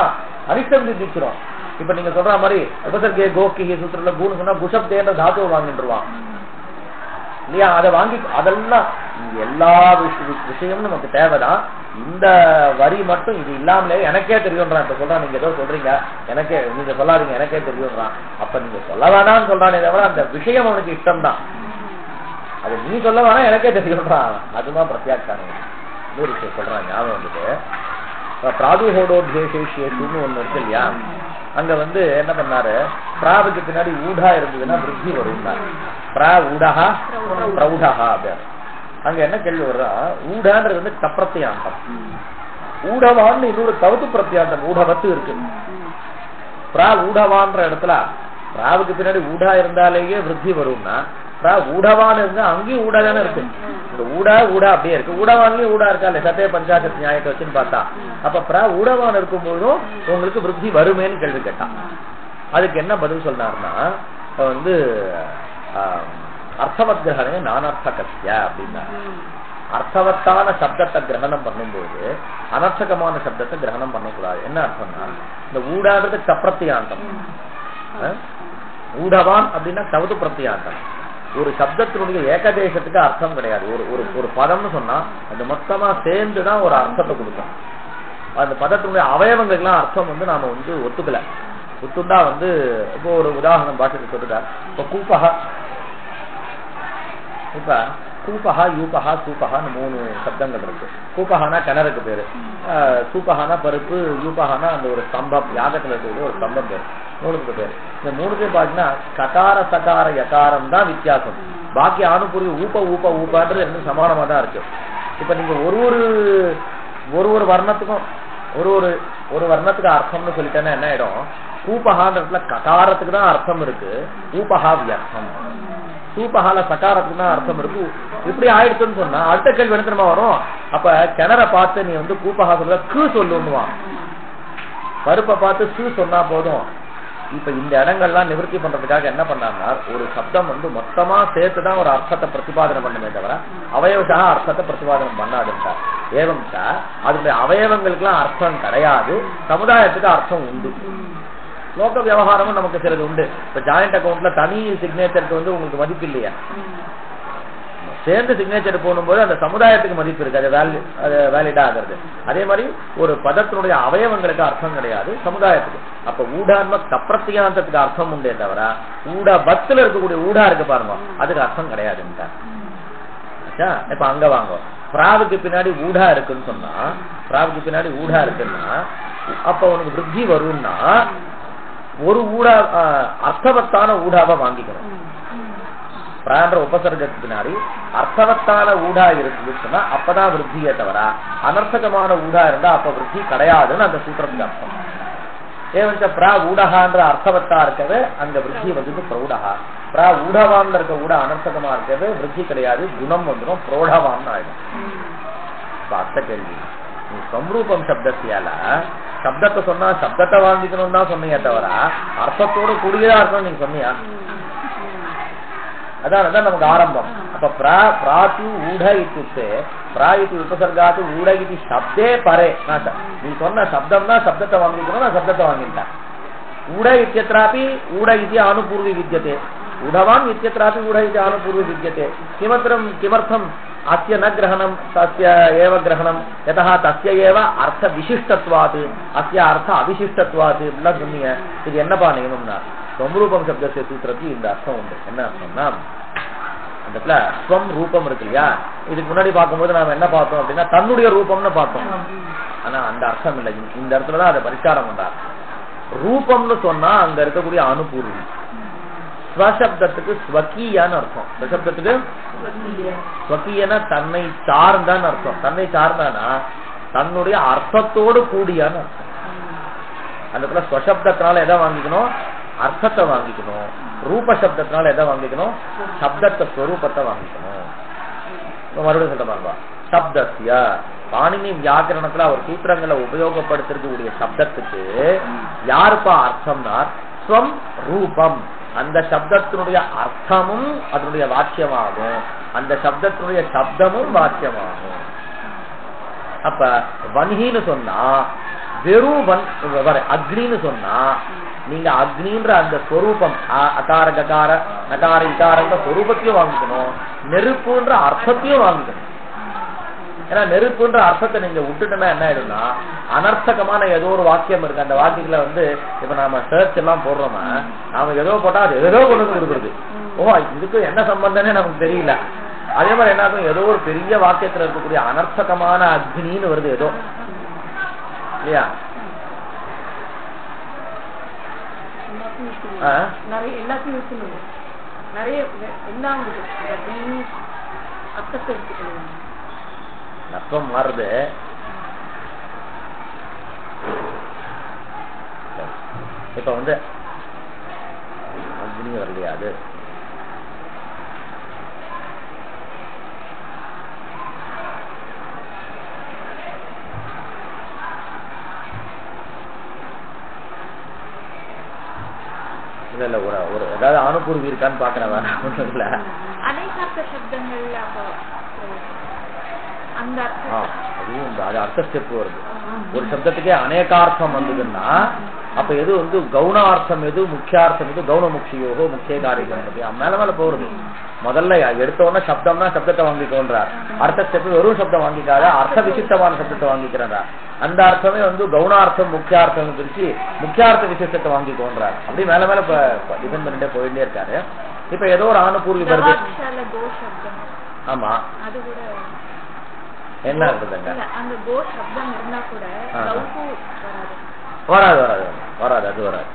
அனிஷ்டம் சித்திச்சிரும். இப்ப நீங்க சொல்ற மாதிரி உபசர்கே கோக்கிய சூத்திரத்துல கூன்னு சொன்னா குஷப்தேன்ற தாத்துவை வாங்கிட்டுருவான் இல்லையா, அதை வாங்கி அதெல்லாம் எல்லா விஷயமும் நமக்கு தேவைதான். இந்த வரி மட்டும் இது இல்லாமலே எனக்கே தெரியும்ன்றான். இப்ப சொல்றான், நீங்க ஏதோ சொல்றீங்க எனக்கே, நீங்க சொல்லாதீங்க எனக்கே தெரியும்ன்றான். அப்ப நீங்க சொல்ல வேணாம்னு சொல்றானே தவிர அந்த விஷயம் அவனுக்கு இஷ்டம் தான், அது நீ சொல்ல வேணா எனக்கே தெரியும்ன்றான். அதுதான் பிரத்யாட்சானம். இன்னொரு விஷயம் சொல்றான் ஞாபகம் வந்துட்டு, பிராதுஹோடோத்வேஷேஷியேஷுன்னு ஒண்ணு இருக்கு இல்லையா, அங்க வந்து என்ன பண்ணாரு, பிராவுக்கு பின்னாடி ஊடா இருந்ததுன்னா விருத்தி வரும், பிரா ஊடஹா பிரௌடஹா. அங்க என்ன கேள்வி வர்றா, ஊடான்றது வந்து கப்பிரத்தியாண்டம், ஊடவான்னு இன்னொரு தவுத்து பிரத்தியாண்டம் ஊடவத்து இருக்கு. பிரா ஊடவான்ற இடத்துல பிராவுக்கு பின்னாடி ஊடா இருந்தாலேயே விருத்தி வரும்னா பிரா ஊடவான் இருந்தா அங்கேயும் ஊடா தானே இருக்கு. இந்த ஊடா அப்படியே இருக்கு. ஊடவான்லயும் ஊடா இருக்கா இல்ல சத்திய பஞ்சாசத்து நியாயத்தை வச்சுன்னு பார்த்தா அப்ப பிரா ஊடவான் இருக்கும்போதும் உங்களுக்கு விருத்தி வருமேன்னு கேள்வி கேட்டான். அதுக்கு என்ன பதில் சொன்னார்னா வந்து அர்த்தவத் கிரகணே நானர்த்த கசிய அப்படின்னா அர்த்தவத்தான சப்தத்தை கிரகணம் பண்ணும்போது அனர்த்தகமான சப்தத்தை கிரகணம் பண்ணக்கூடாது. என்ன அர்த்தம்னா இந்த ஊடாகிறது சப்பிரத்தியாந்தம், ஊடவான் அப்படின்னா சவுது பிரத்தியாந்தம். ஒரு சப்தத்தினுடைய ஏகதேசத்துக்கு அர்த்தம் கிடையாது. ஒரு பதம்னு சொன்னா அது மொத்தமா சேர்ந்துதான் ஒரு அர்த்தத்தை கொடுக்கும். அந்த பதத்தினுடைய அவயவங்களுக்கெல்லாம் அர்த்தம் வந்து நாம வந்து ஒத்துண்டா வந்து இப்போ ஒரு உதாரணம் பாட்டுக்கு சொல்லுதா. இப்ப கூப்பகா, இப்ப கூப்பகா யூபகா சூப்பகான்னு 3 சப்தங்கள் இருக்கு. கூப்பகானா கிணறுக்கு பேரு, சூப்பகானா பருப்பு, யூபகானா அந்த ஒரு ஸ்தம்பம் யாகத்துல இருக்கக்கூடிய ஒரு ஸ்தம்பம் பேரு. 3க்கு பேரு. இந்த 3க்கு பாத்தீங்கன்னா ககார சகார யகாரம் தான் வித்தியாசம். பாக்கி ஆணுபுரி ஊப்பான்றது ரெண்டும் சமானமா தான் இருக்கு. இப்ப நீங்க ஒரு வர்ணத்துக்கும் ஒரு வர்ணத்துக்கு அர்த்தம்னு சொல்லிட்டேன்னா என்ன ஆயிடும், கூப்பகான்றதுல ககாரத்துக்கு தான் அர்த்தம் இருக்கு, ஊபகா வியர்த்தம். சூப்பகால சகாரத்துக்கு தான் அர்த்தம் இருக்கு. இப்படி ஆயிடுச்சுன்னு சொன்னா அடுத்த கேள்வி என்ன தெரியுமா வரும், அப்ப கிணற பார்த்து நீ வந்து கூப்பகா சொல்ல கு சொல்லுவான், பருப்பை பார்த்து சு சொன்னா போதும். இப்ப இந்த இடங்கள்லாம் நிவர்த்தி பண்றதுக்காக என்ன பண்ணாங்கன்னா ஒரு சப்தம் வந்து மொத்தமா சேர்த்துதான் ஒரு அர்த்தத்தை பிரதிபாதனை பண்ணுமே தவிர அவயவசா அர்த்தத்தை பிரதிபாதனம் பண்ணாதுன்றார். ஏவம்சா அதனுடைய அவயவங்களுக்கு எல்லாம் அர்த்தம் கிடையாது, சமுதாயத்துக்கு அர்த்தம் உண்டு. லோக விவகாரமும் நமக்கு சிலது உண்டு. இப்ப ஜாயிண்ட் அக்கௌண்ட்ல தனி சிக்னேச்சருக்கு வந்து உங்களுக்கு மதிப்பு இல்லையா, சேர்ந்து சிக்னேச்சர் போடும்போது அந்த சமுதாயத்துக்கு மதிப்பு இருக்கு, அது வேலிடா ஆகிறது. அதே மாதிரி ஒரு பதத்தினுடைய அவயவங்களுக்கு அர்த்தம் கிடையாது, சமுதாயத்துக்கு. அப்ப ஊடான்ம கப்பிரத்தியாந்தத்துக்கு அர்த்தம் உண்டே தவிர ஊடா பத்துல இருக்கக்கூடிய ஊடா இருக்கு பாருங்க அதுக்கு அர்த்தம் கிடையாதுன்றார். இப்ப அங்க வாங்க, பிராவுக்கு பின்னாடி ஊடா இருக்குன்னு சொன்னா, பிராவுக்கு பின்னாடி ஊடா இருக்குன்னா அப்ப உனக்கு விருத்தி வரும்னா ஒரு ஊடா அர்த்தவத்தான ஊடாவை வாங்கிக்கணும். பிரான்ற உபசர்கத்துக்கு பின்னாடி அர்த்தவத்தான ஊடா இருக்குன்னு சொன்னா அப்பதான் விருத்தியே தவிர அனர்த்தகமான ஊடா இருந்தா அப்ப விருத்தி கிடையாதுன்னு அந்த சூத்திரத்துக்கு அர்த்தம். ஏவஞ்ச பிரா ஊடகான்ற அர்த்தவத்தா இருக்கிறது அங்க விருத்தி வந்து பிரௌடகா, பிரா ஊடவான்ல இருக்க ஊட அனர்த்தகமா இருக்கிறது விருத்தி கிடையாது, குணம் வந்துடும் பிரௌடவான்னு ஆயிடும். அர்த்த கேள்வி, நீ சம்ரூபம் சப்தத்தியால சப்தத்தை சொன்னா சப்தத்தை வாங்கிக்கணும் தான் சொன்னீங்க தவிர அர்த்தத்தோடு கூடியதா இருக்கணும் நீங்க சொன்னியா? அதான் நமக்கு ஆரம்பம். அப்ப பிராத்து ஊட இத்துத்தே பிரா இது உபசர்காத்து ஊட இது சப்தே பரே. நீ சொன்ன சப்தம்னா சப்தத்தை வாங்கிக்கணும், நான் சப்தத்தை வாங்கிட்டேன். ஊட இத்தியத்ராபி ஊட இது ஆனுபூர்வி வித்யதே, ஊடவான் இத்தியத்ராபி ஊட இது ஆனுபூர்வி வித்யதே. கிமர்த்தம் அஸ்ய ந கிரகணம் தஸ்ய ஏவ கிரகணம் யதா தஸ்ய ஏவ அர்த்த விசிஷ்டத்வாது அஸ்ய அர்த்த அவிசிஷ்டத்வாது இப்படிலாம் சொன்னீங்க. இது என்னப்பா நியமம்னா ஸ்வரூபம் சப்தத்தை சூத்திரத்துக்கு இந்த அர்த்தம் உண்டு. என்ன அர்த்தம்னா அந்த இடத்துல ஸ்வம் ரூபம் இருக்கு இல்லையா, இதுக்கு முன்னாடி பார்க்கும்போது நாம என்ன பார்த்தோம் அப்படின்னா தன்னுடைய ரூபம்னு பார்த்தோம். ஆனா அந்த அர்த்தம் இல்லை, இந்த இடத்துலதான் அதை பரிச்சாரம் பண்றார். ரூபம்னு சொன்னா அங்க இருக்கக்கூடிய அனுபூர்வி, ஸ்வசப்தத்துக்கு ஸ்வகீயான்னு அர்த்தம். ஸ்வசப்தத்துக்கு ஸ்வகீயனா தன்னை சார்ந்தான்னு அர்த்தம். தன்னை சார்ந்தானா தன்னுடைய அர்த்தத்தோடு கூடியான்னு அர்த்தம். அந்த இடத்துல ஸ்வசப்தத்தினால எதை வாங்கிக்கணும், அர்த்தத்தை வாங்கிக்கணும். ரூபசப்தத்தினால எதை வாங்கிக்கணும், சப்தத்தை ஸ்வரூபத்தை வாங்கிக்கணும். மறுபடியும் சொல்ல பாருங்க, சப்தஸ்ய பாணினி வியாக்கரணத்துல அவர் சூத்திரங்களை உபயோகப்படுத்திருக்கக்கூடிய சப்தத்துக்கு யாருப்பா அர்த்தம்னா ஸ்வம் ரூபம், அந்த சப்தத்தினுடைய அர்த்தமும் அதனுடைய வாக்கியமாகும், அந்த சப்தத்தினுடைய சப்தமும் வாக்கியமாகும். அப்ப வன்ஹின்னு சொன்னா வெறும் அக்னின்னு சொன்னா நீங்க அக்னின்ற அந்த ஸ்வரூபம் அகார ககார நகார இகாரன்ற ஸ்வரூபத்தையும் வாங்கிக்கணும், நெருப்புன்ற அர்த்தத்தையும் வாங்கிக்கணும். ஏன்னா நெருப்புன்ற அர்த்தத்தை நீங்க விட்டுட்டோம்னா என்ன ஆயிடும்னா அனர்த்தகமான ஏதோ ஒரு வாக்கியம் இருக்கு. அந்த வாக்கியத்துல வந்து இப்ப நாம சர்ச் எல்லாம் போடுறோமா, நாம ஏதோ போட்டா அது ஏதோ கொண்டு கொடுக்குறது. இதுக்கு என்ன சம்பந்தம்னே நமக்கு தெரியல. அதே மாதிரி என்ன ஏதோ ஒரு பெரிய வாக்கியத்துல இருக்கக்கூடிய அனர்த்தகமான அக்னின்னு வருது ஏதோ இல்லையா. நப்பம் மாறுது. இப்ப வந்து அக்னி வரலையா அது? இல்ல இல்ல ஒரு ஏதாவது அனுபூர்வி இருக்கான்னு பாக்குறேன். ஒண்ணும் இல்ல. அநேகார்த்த சப்தங்கள்ல அந்த அதுவும் அது அர்த்த ஸ்டெப் வருது. ஒரு சப்தத்துக்கே அநேகார்த்தம் வந்ததுன்னா அப்ப எது வந்து கவுனார்த்தம் எது முக்கியார்த்தம் எது கவுன முக்கியோகோ முக்கிய காரியம் மேல மேல போறது. முதல்ல எடுத்தோன்னா சப்தம்னா சப்தத்தை வாங்கிக்கோன்றார். அர்த்த ஸ்டெப் வெறும் சப்தம் வாங்கிக்காத அர்த்த விசிஷ்டமான சப்தத்தை வாங்கிக்கிறா. அந்த அர்த்தமே வந்து கவுனார்த்தம் முக்கியார்த்தம் பிரிச்சு முக்கியார்த்த விசிஷ்டத்தை வாங்கிக்கோன்றார். அப்படி மேல மேல டிபெண்ட் பண்ணிட்டே போயிட்டே இருக்காரு. இப்ப ஏதோ ஒரு ஆணுபூர்வி வருது. ஆமா என்ன இருக்குதுங்க? வராது வராது வராது அது வராது.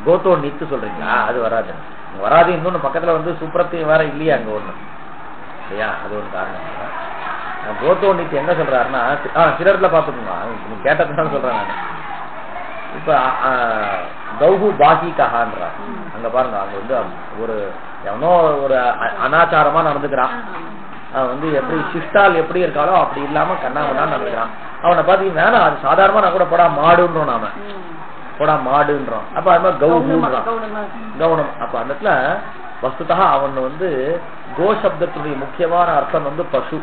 கோத்தோ நித்து சொல்றீங்களா? அது வராது வராது. இன்னொன்னு பக்கத்துல வந்து சுப்ரத்தையும் வேற இல்லையா அங்க ஒண்ணு இல்லையா? அது ஒரு காரணம். கோத்தோ நித்து என்ன சொல்றாருன்னா சிலர்ல பாத்துக்கோங்க, நீங்க கேட்டதுனால சொல்றேன் நான். இப்ப கௌஹு பாகி கஹான்றா அங்க பாருங்க. அங்க வந்து ஒரு எவனோ ஒரு அனாச்சாரமா நடந்துக்கிறான். வந்து எப்படி சிஷ்டால் எப்படி இருக்காளோ அப்படி இல்லாம கண்ணாமதான் நடந்துக்கிறான். அவனை பாத்தீங்கன்னா அது சாதாரணமா நான் கூட போடா மாடுன்றோம், நாம போடா மாடுன்றோம். அப்ப அது மாதிரி கௌஹூன்றான் கவுனம். அப்ப அந்த இடத்துல வஸ்துதா அவன் வந்து கோ சப்தத்துடைய முக்கியமான அர்த்தம் வந்து பசு.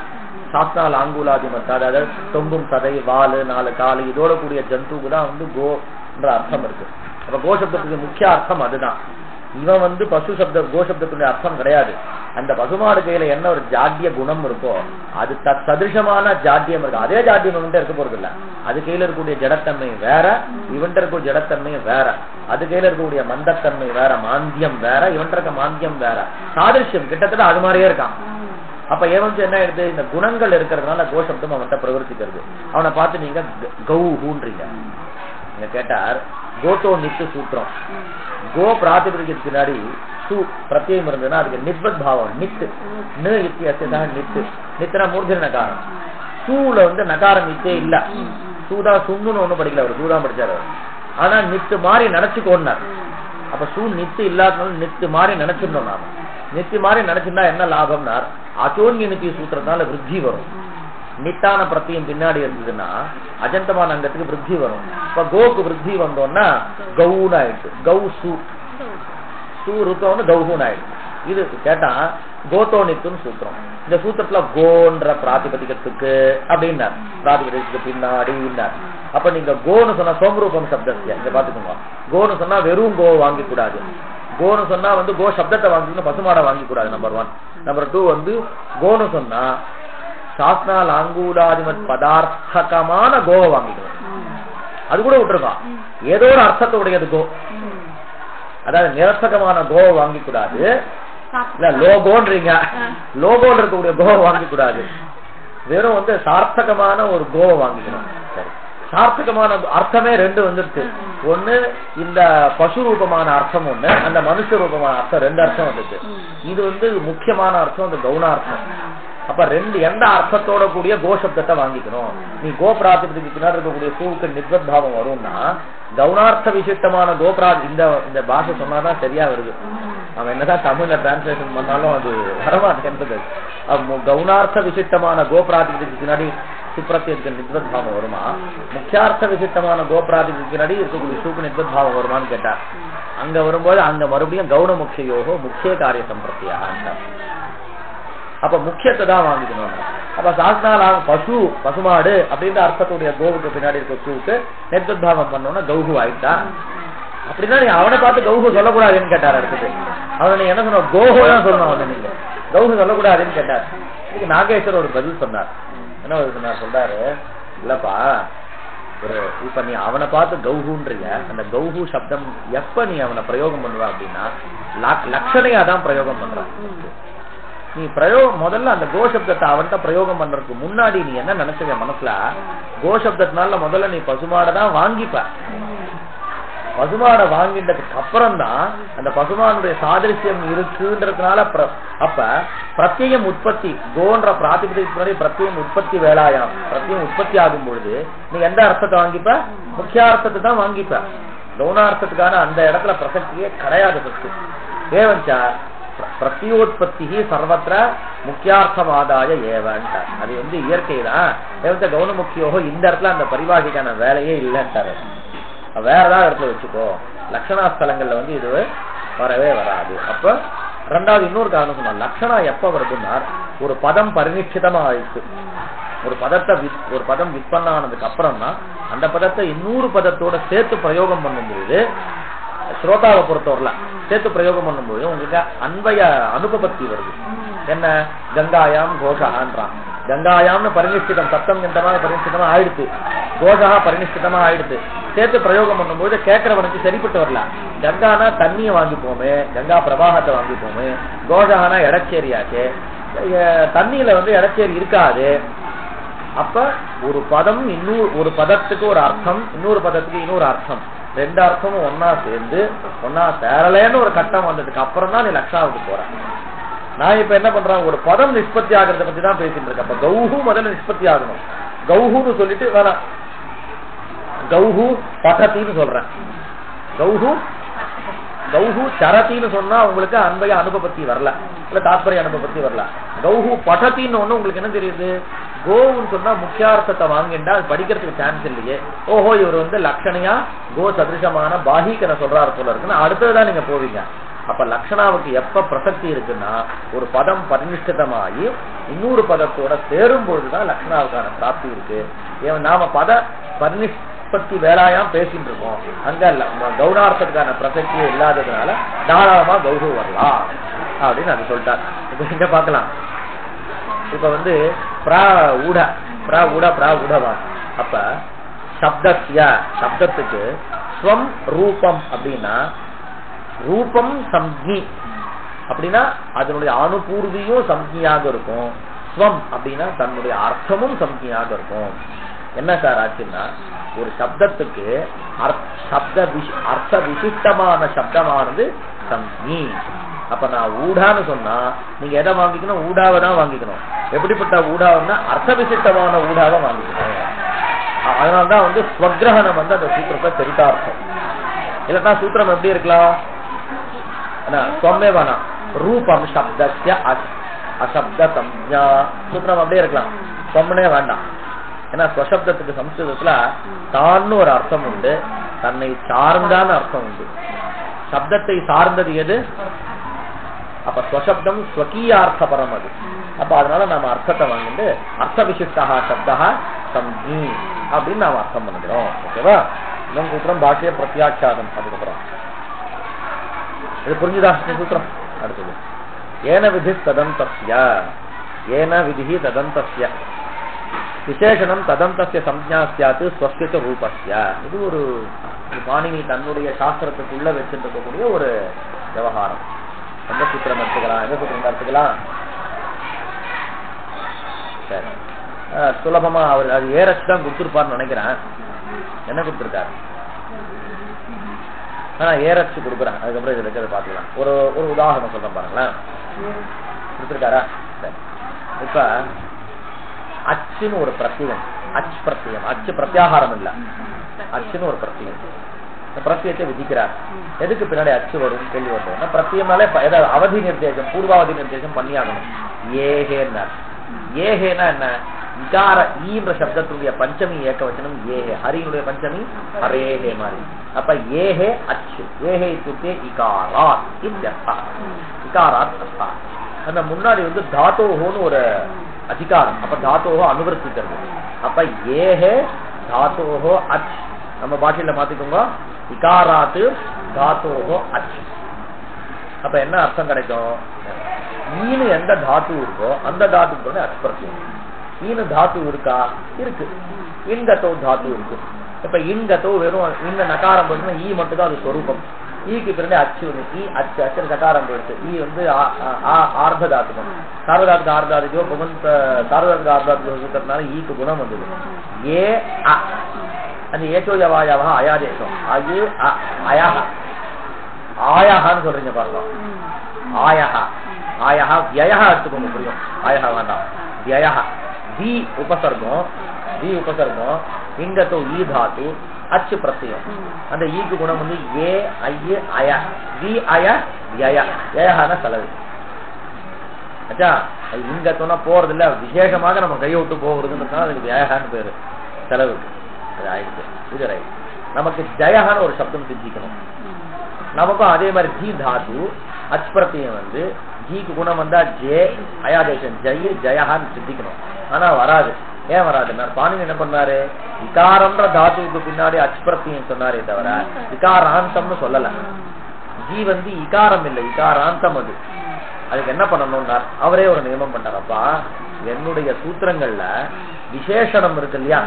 சாஸ்திரால் ஆங்குலாதி மத்த, அதாவது தொங்கும் சதை வாலு 4 காலு இதோட கூடிய ஜந்துவுக்கு தான் வந்து கோன்ற அர்த்தம் இருக்கு. அப்ப கோ சப்தத்துக்கு முக்கிய அர்த்தம் அதுதான். இவன் வந்து பசு சப்த கோ சப்தத்துடைய அர்த்தம் கிடையாது. அந்த பசுமாடு கையில என்ன ஒரு ஜாட்டிய குணம் இருக்கோ அது சதிருஷமான ஜாட்டியம் இருக்கு. அதே ஜாட்டியம் இவன்ட்ட இருக்க போறது இல்ல. அது கையில இருக்கக்கூடிய ஜடத்தன்மை வேற, இவன்ட்ட இருக்கக்கூடிய ஜடத்தன்மை வேற. அது கையில இருக்கக்கூடிய மந்தத்தன்மை வேற, மாந்தியம் வேற, இவன்ட்ட இருக்க மாந்தியம் வேற. சாதிருஷ்யம் கிட்டத்தட்ட அது மாதிரியே இருக்கான். அப்ப ஏவன் என்ன ஆயிடுது, இந்த குணங்கள் இருக்கிறதுனால கோஷப்தம் அவன்கிட்ட பிரவர்த்திக்கிறது. அவனை பார்த்து நீங்க கௌஹூன்றீங்க. நீங்க கேட்டார் கோத்தோ நித்து சூத்திரம். கோ பிராதிபதிக்கு பின்னாடி சு பிரத்யம் இருந்ததுன்னா அதுக்கு நித்வத் பாவம் நித்து நித்து நித்தனா மூர்த்தி நகாரம். சூல வந்து நகாரம் நித்தே இல்ல. சூதா சுங்குன்னு ஒண்ணும் படிக்கல, அவர் சூதா படிச்சாரு. ஆனா நித்து மாறி நினைச்சுக்கோன்னார். அப்ப சூ நித்து இல்லாதனால நித்து மாறி நினைச்சிருந்தோம். நாம நித்தி மாறி நினைச்சிருந்தா என்ன லாபம்னா அச்சோன்ய நித்தி சூத்திரத்தினால விருத்தி வரும். நித்தான பிரத்தியம் பின்னாடி இருந்ததுன்னா அஜந்தமான அங்கத்துக்கு விருத்தி வரும். இப்ப கோக்கு விருத்தி வந்தோம்னா கவுன் ஆயிடுச்சு. கௌ சூ சூ ருத்தோன்னு கௌஹூன் ஆயிடுச்சு. இது கேட்டா கோத்தோ நித்துன்னு சூத்திரம். இந்த சூத்திரத்துல கோன்ற பிராதிபதிகத்துக்கு அப்படின்னார், பிராதிபதிகத்துக்கு பின்னாடி. அப்ப நீங்க கோன்னு சொன்னா சோம்ரூபம் சப்தத்திய இங்க பாத்துக்கோங்க. கோன்னு சொன்னா வெறும் கோ வாங்கி கூடாது. கோன்னு சொன்னா வந்து கோ சப்தத்தை வாங்கிக்கணும், பசுமாடை வாங்கி கூடாது. நம்பர் 1. நம்பர் 2 வந்து கோன்னு சொன்னா சாஸ்திரால் ஆங்கூலாதிமத் பதார்த்தகமான கோவை வாங்கிக்கணும். அது கூட விட்டுருக்கான், ஏதோ ஒரு அர்த்தத்துடையது கோ. அதாவது நிரர்த்தகமான கோவை வாங்கி கூடாது. இல்ல லோகோன்றீங்க, லோகோன்னு இருக்கக்கூடிய கோவை வாங்கி கூடாது. வெறும் வந்து சார்த்தகமான ஒரு கோவை வாங்கிக்கணும். சரி, சார்த்தகமான அர்த்தமே 2 வந்துருச்சு. ஒண்ணு இந்த பசு ரூபமான அர்த்தம், ஒண்ணு அந்த மனுஷ ரூபமான அர்த்தம். 2 அர்த்தம் வந்துச்சு. இது வந்து முக்கியமான அர்த்தம், அந்த கவுனார்த்தம். அப்ப 2 எந்த அர்த்தத்தோட கூடிய கோஷப்தத்தை வாங்கிக்கணும். நீ கோ பிராதிபதிக்கு பின்னாடி இருக்கக்கூடிய சூவுக்கு நித்வத் பாவம் வரும்னா கவுனார்த்த விசிஷ்டமான கோபிராத் இந்த பாஷை சொன்னாதான் சரியா வருது. அவன் என்னதான் தமிழ்ல டிரான்ஸ்லேஷன் பண்ணாலும் அது வரமாட்டேன்றது. கவுனார்த்த விசிஷ்டமான கோபிராதிபதிக்கு பின்னாடி சுப்ரத்தியத்துக்கு நித்வத் பாவம் வருமா, முக்கியார்த்த விசிஷ்டமான கோபிராதிபதிக்கு பின்னாடி இருக்கக்கூடிய சூக்கு நித்வத் பாவம் வருமானு கேட்டா அங்க வரும்போது அங்க மறுபடியும் கவுன முக்கியோகோ முக்கிய காரிய சம்பிரத்தியா. அப்ப முக்கியத்தை தான் வாங்கிக்கணும். அப்ப சாஸ்திரால பசு பசுமாடு அப்படின்ற அர்த்தத்துடைய கோவுக்கு பின்னாடி இருக்க சூக்கு நெத்வத்பாவம் பண்ணோம்னா கௌஹு ஆயிட்டா. அப்படின்னா நீ அவனை பார்த்து கௌஹு சொல்லக்கூடாதுன்னு கேட்டார். அடுத்தது அவனை நீ என்ன சொன்ன, கோஹோ தான் சொல்லணும். அவனை நீங்க கௌஹு சொல்லக்கூடாதுன்னு கேட்டார். இதுக்கு நாகேஸ்வரர் ஒரு பதில் சொன்னார். என்ன சொன்னார், சொல்றாரு இல்லப்பா ஒரு இப்ப நீ அவனை பார்த்து கௌஹுன்றீங்க. அந்த கௌஹு சப்தம் எப்ப நீ அவனை பிரயோகம் பண்ணுவ அப்படின்னா லட்சணையா தான் பிரயோகம் பண்றான். நீ முதல்ல அந்த கோசப்தத்தை அவன்கிட்ட பிரயோகம் பண்றதுக்கு முன்னாடி நீ என்ன நினைச்ச மனசுல, கோசப்தத்தினால முதல்ல நீ பசுமாடதான் வாங்கிப்ப. பசுமாடை வாங்கிட்டதுக்கு அப்புறம் தான் அந்த பசுமானுடைய சாதிருஷ்யம் இருக்குன்றதுனால அப்ப பிரத்யம் உற்பத்தி கோன்ற பிராதிபதிக்கு முன்னாடி பிரத்யம் உற்பத்தி வேலாயாம் பிரத்யம் உற்பத்தி ஆகும் பொழுது நீ எந்த அர்த்தத்தை வாங்கிப்ப, முக்கிய அர்த்தத்தை தான் வாங்கிப்ப. கவுனார்த்தத்துக்கான அந்த இடத்துல பிரசக்தியே கிடையாது. ஏவஞ்சா பிரத்யோத்பத்தி சர்வத்திர முக்கியார்த்தமாதாய ஏவன்ட்டார். அது வந்து இயற்கை தான். ஏவஞ்ச கவுனமுக்கியோகோ இந்த இடத்துல அந்த பரிபாஷைக்கான வேலையே இல்லைன்ட்டாரு. வேற ஏதாவது இடத்துல வச்சுக்கோ. லட்சணா ஸ்தலங்கள்ல வந்து இது வரவே வராது. அப்ப ரெண்டாவது இன்னொரு காரணம் சொன்னா, லட்சணா எப்ப வருதுன்னா ஒரு பதம் பரிநிஷ்டிதமா ஆயிடுச்சு. ஒரு பதம் விற்பனானதுக்கு அப்புறம்னா அந்த பதத்தை இன்னொரு பதத்தோட சேர்த்து பிரயோகம் பண்ணும்போது, ஸ்ரோதாவை பொறுத்தவரைல சேர்த்து பிரயோகம் பண்ணும்போது உங்களுக்கு அன்பய அனுபபத்தி வருது. என்ன கங்காயாம் கோஷான்றான். கங்காயாம்னு பரிநிஷ்டிதம் சப்தம் எந்தமாக பரிநிஷ்டிதமா ஆயிடுச்சு, கோஷா பரிநிஷ்டிதமா ஆயிடுச்சு. சேர்த்து பிரயோகம் பண்ணும்போது கேட்கறவனுக்கு சரிப்பட்டு வரல. கங்கானா தண்ணியை வாங்கிப்போமே, கங்கா பிரவாகத்தை வாங்கிப்போமே. கோஷானா எடச்சேரியாச்சு, தண்ணியில வந்து எடச்சேரி இருக்காது. அப்ப ஒரு பதம் ஒரு பதத்துக்கு ஒரு அர்த்தம், இன்னொரு பதத்துக்கு இன்னொரு அர்த்தம், ரெண்டு அர்த்தமும் ஒன்னா சேர்ந்து ஒன்னா சேரலேன்னு ஒரு கட்டம் வந்ததுக்கு அப்புறம் தான் நீ லக்ஷாவுக்கு போற. நான் இப்ப என்ன பண்றேன், ஒரு பதம் நிஷ்பத்தி ஆகிறத பத்தி தான் பேசிட்டு இருக்கேன். அப்ப கௌஹு முதல்ல நிஷ்பத்தி ஆகணும். கௌஹுன்னு சொல்லிட்டு வேணாம், கௌஹு பதத்தின்னு சொல்றேன். கௌஹு சரத்தின்னு சொன்னா உங்களுக்கு அன்பய அனுபவத்தி வரல, இல்ல தாத்பரிய அனுபவத்தி வரல. கௌஹு படத்தின்னு ஒண்ணு உங்களுக்கு என்ன தெரியுது, கோவுன்னு சொன்னா முக்கியார்த்தத்தை வாங்கிண்டா அது படிக்கிறதுக்கு சான்ஸ் இல்லையே. ஓஹோ இவர் வந்து லட்சணையா கோ சதிருஷமான பாஹிகனை சொல்றாரு போல இருக்குன்னு அடுத்ததுதான் நீங்க போவீங்க. அப்ப லட்சணாவுக்கு எப்ப பிரசக்தி இருக்குன்னா ஒரு பதம் பரிநிஷ்டிதமாகி இன்னொரு பதத்தோட சேரும் பொழுதுதான் லட்சணாவுக்கான பிராப்தி இருக்கு. நாம பத பரிநிஷ்பத்தி வேளாயாம் பேசிட்டு இருக்கோம், அங்க கௌனார்த்தத்துக்கான பிரசக்தியே இல்லாததுனால தாராளமா கௌரவ வரலாம் அப்படின்னு அது சொல்லிட்டார். இப்ப இங்க பாக்கலாம், இப்ப வந்து அப்ப சப்தத்துக்கு ஸ்வம் ரூபம் அப்படின்னா, ரூபம் சம்ஞி அப்படின்னா அதனுடைய அனுபூர்வியும் சம்ஞியாக இருக்கும். ஸ்வம் அப்படின்னா தன்னுடைய அர்த்தமும் சம்ஞியாக இருக்கும். என்ன சார் ஆச்சுன்னா, ஒரு சப்தத்துக்கு அர்த்த விசிஷ்டமான சப்தமானது சம்ஞி. அப்ப நான் ஊடான்னு சொன்னா நீங்க எதை வாங்கிக்கணும், ஊடாவை தான் வாங்கிக்கணும். எப்படிப்பட்ட ஊடாவுன்னா அர்த்த விசிஷ்டமான ஊடாவை வாங்கிக்கணும். அதனால்தான் வந்து ஸ்வக்கிரகணம் வந்து அந்த சூத்திரத்தை சரிதார்த்தம். இல்லன்னா சூத்திரம் எப்படி இருக்கலாம், சொம்மே வேணாம், ரூபம் சப்தஸ்ய அசப்த சம்ஞா சூத்திரம் அப்படியே இருக்கலாம், சொம்மனே வேண்டாம். ஏன்னா ஸ்வசப்தத்துக்கு சம்ஸ்கிருதத்துல தான்னு ஒரு அர்த்தம் உண்டு, தன்னை சார்ந்தான அர்த்தம் உண்டு. சப்தத்தை சார்ந்தது எது, அப்ப ஸ்வசப்தம் ஸ்வகீயார்த்த பரம் அது. அப்ப அதனால நாம அர்த்தத்தை வாங்கிட்டு அர்த்த விசிஷ்டா சப்தா சம்ஞி அப்படின்னு நாம அர்த்தம் பண்ணுகிறோம். ஓகேவா? இன்னும் சூத்திரம் பாக்கிய பிரத்யாட்சாதம். அதுக்கப்புறம் இது புரிஞ்சுதா சூத்திரம்? அடுத்தது ஏன விதி ததந்தஸ்ய, ஏன விதி ததந்தஸ்ய விசேஷனம் ததந்தஸ்ய சம்ஞா ஸ்யாத் ஸ்வஸ்ய ரூபஸ்ய. இது ஒரு பாணினி தன்னுடைய சாஸ்திரத்துக்குள்ள வச்சிருக்கக்கூடிய ஒரு விவகாரம். எந்த சூத்திரம் எடுத்துக்கலாம், எந்த சூத்திரம் எடுத்துக்கலாம்? சரி, சுலபமா அவர் அது ஏறச்சு தான் கொடுத்துருப்பார்னு நினைக்கிறேன். என்ன கொடுத்துருக்காரு? ஏறச்சு கொடுக்குறேன். அதுக்கப்புறம் இதுல இருக்கிறத பாத்துக்கலாம். ஒரு உதாரணம் சொல்றேன் பாருங்களேன். கொடுத்துருக்காரா? சரி, இப்ப அச்சுன்னு ஒரு பிரத்தியம், அச்சு பிரத்தியம், அச்சு பிரத்யாகாரம் இல்ல, அச்சுன்னு ஒரு பிரத்தியம். பிரத்தியத்தை விதிக்கிறார். எதுக்கு பின்னாடி அச்சு வரும் கேள்வி வருது. பிரத்தியம்னாலே ஏதாவது அவதி நிர்தேசம், பூர்வாவதி நிர்தேசம் பண்ணியாகணும். ஏகேன்னா, ஏகேனா என்ன, இகார ஈன்ற சப்தத்துடைய பஞ்சமி ஏக வச்சனம் ஏகே, ஹரியினுடைய பஞ்சமி ஹரேஹே மாதிரி. அப்ப ஏகே அச்சு, ஏகே இத்துக்கே இகாராத் இத்யர்த்தா, இகாராத் அர்த்தா. அந்த முன்னாடி வந்து தாத்தோஹோன்னு ஒரு அதிகாரம். அப்ப தாத்தோஹோ அனுவர்த்திக்கிறது. அப்ப ஏகே தாத்தோஹோ அச், நம்ம பாஷையில மாத்திக்கோங்க, இகாராத்து தாத்தோஹோ அச். அப்ப என்ன அர்த்தம் கிடைக்கும், ஈனு எந்த தாத்து இருக்கோ அந்த தாத்துக்கு வந்து அச்பிரத்தியம். ஈனு தாத்து இருக்கா? இருக்கு. இன்கத்தோ தாத்து இருக்கு. இப்ப இன்கத்தோ வெறும் இந்த நகாரம் போச்சுன்னா ஈ மட்டும் தான் அது ஸ்வரூபம். ஈக்கு பிறகு அச்சு ஒண்ணு, ஈ அச்சு, அச்சு சகாரம் போயிடுச்சு. ஈ வந்து ஆர்த்த தாத்துக்கும், சாரதாத்துக்கு ஆர்தாதிக்கோ புகந்த சாரதாத்துக்கு ஆர்தாத்துக்கு இருக்கிறதுனால ஈக்கு குணம் வந்தது. ஏ அந்த ஏச்சோயவாயாவா அயாதேசம், அது அயாக ஆயாகான்னு சொல்றீங்க பாருங்க. ஆயஹா, ஆயஹா வியஹா எடுத்துக்கோங்க, புரியும். ஆயஹா வேண்டாம், வியஹா. தி உபசர்க்கம், தி உபசர்க்கம் இங்கத்தோ ஈ தாத்து அச்சு பிரத்யம். அந்த ஈக்கு குணம் வந்து ஏ ஐய அய வி அய யய யயஹான செலவு. அச்சா இங்கத்தோனா போறது இல்ல, விசேஷமாக நம்ம கையை விட்டு போகிறதுன்னு அதுக்கு யயஹான்னு பேரு, செலவு. அது ஆயிடுச்சு. இது ரைட். நமக்கு ஜயஹான்னு ஒரு சப்தம் சித்திக்கணும். நமக்கும் அதே மாதிரி ஜி தாத்து அச் பிரத்யம் வந்து ஜிக்கு குணம் வந்தா ஜே அயாதேசன் ஜெய் ஜயஹான்னு சித்திக்கணும். ஆனா வராது. ஏன் வராது? பாணினி என்ன பண்ணாரு, இகாரம்ன்ற தாத்துவுக்கு பின்னாடி அச் பிரத்யம் சொன்னாரே தவிர இகாராந்தம்னு சொல்லல. ஜி வந்து இகாரம் இல்லை, இகாராந்தம். அது அதுக்கு என்ன பண்ணணும்னா அவரே ஒரு நியமம் பண்ணாரப்பா, என்னுடைய சூத்திரங்கள்ல விசேஷணம் இருக்கு இல்லையா,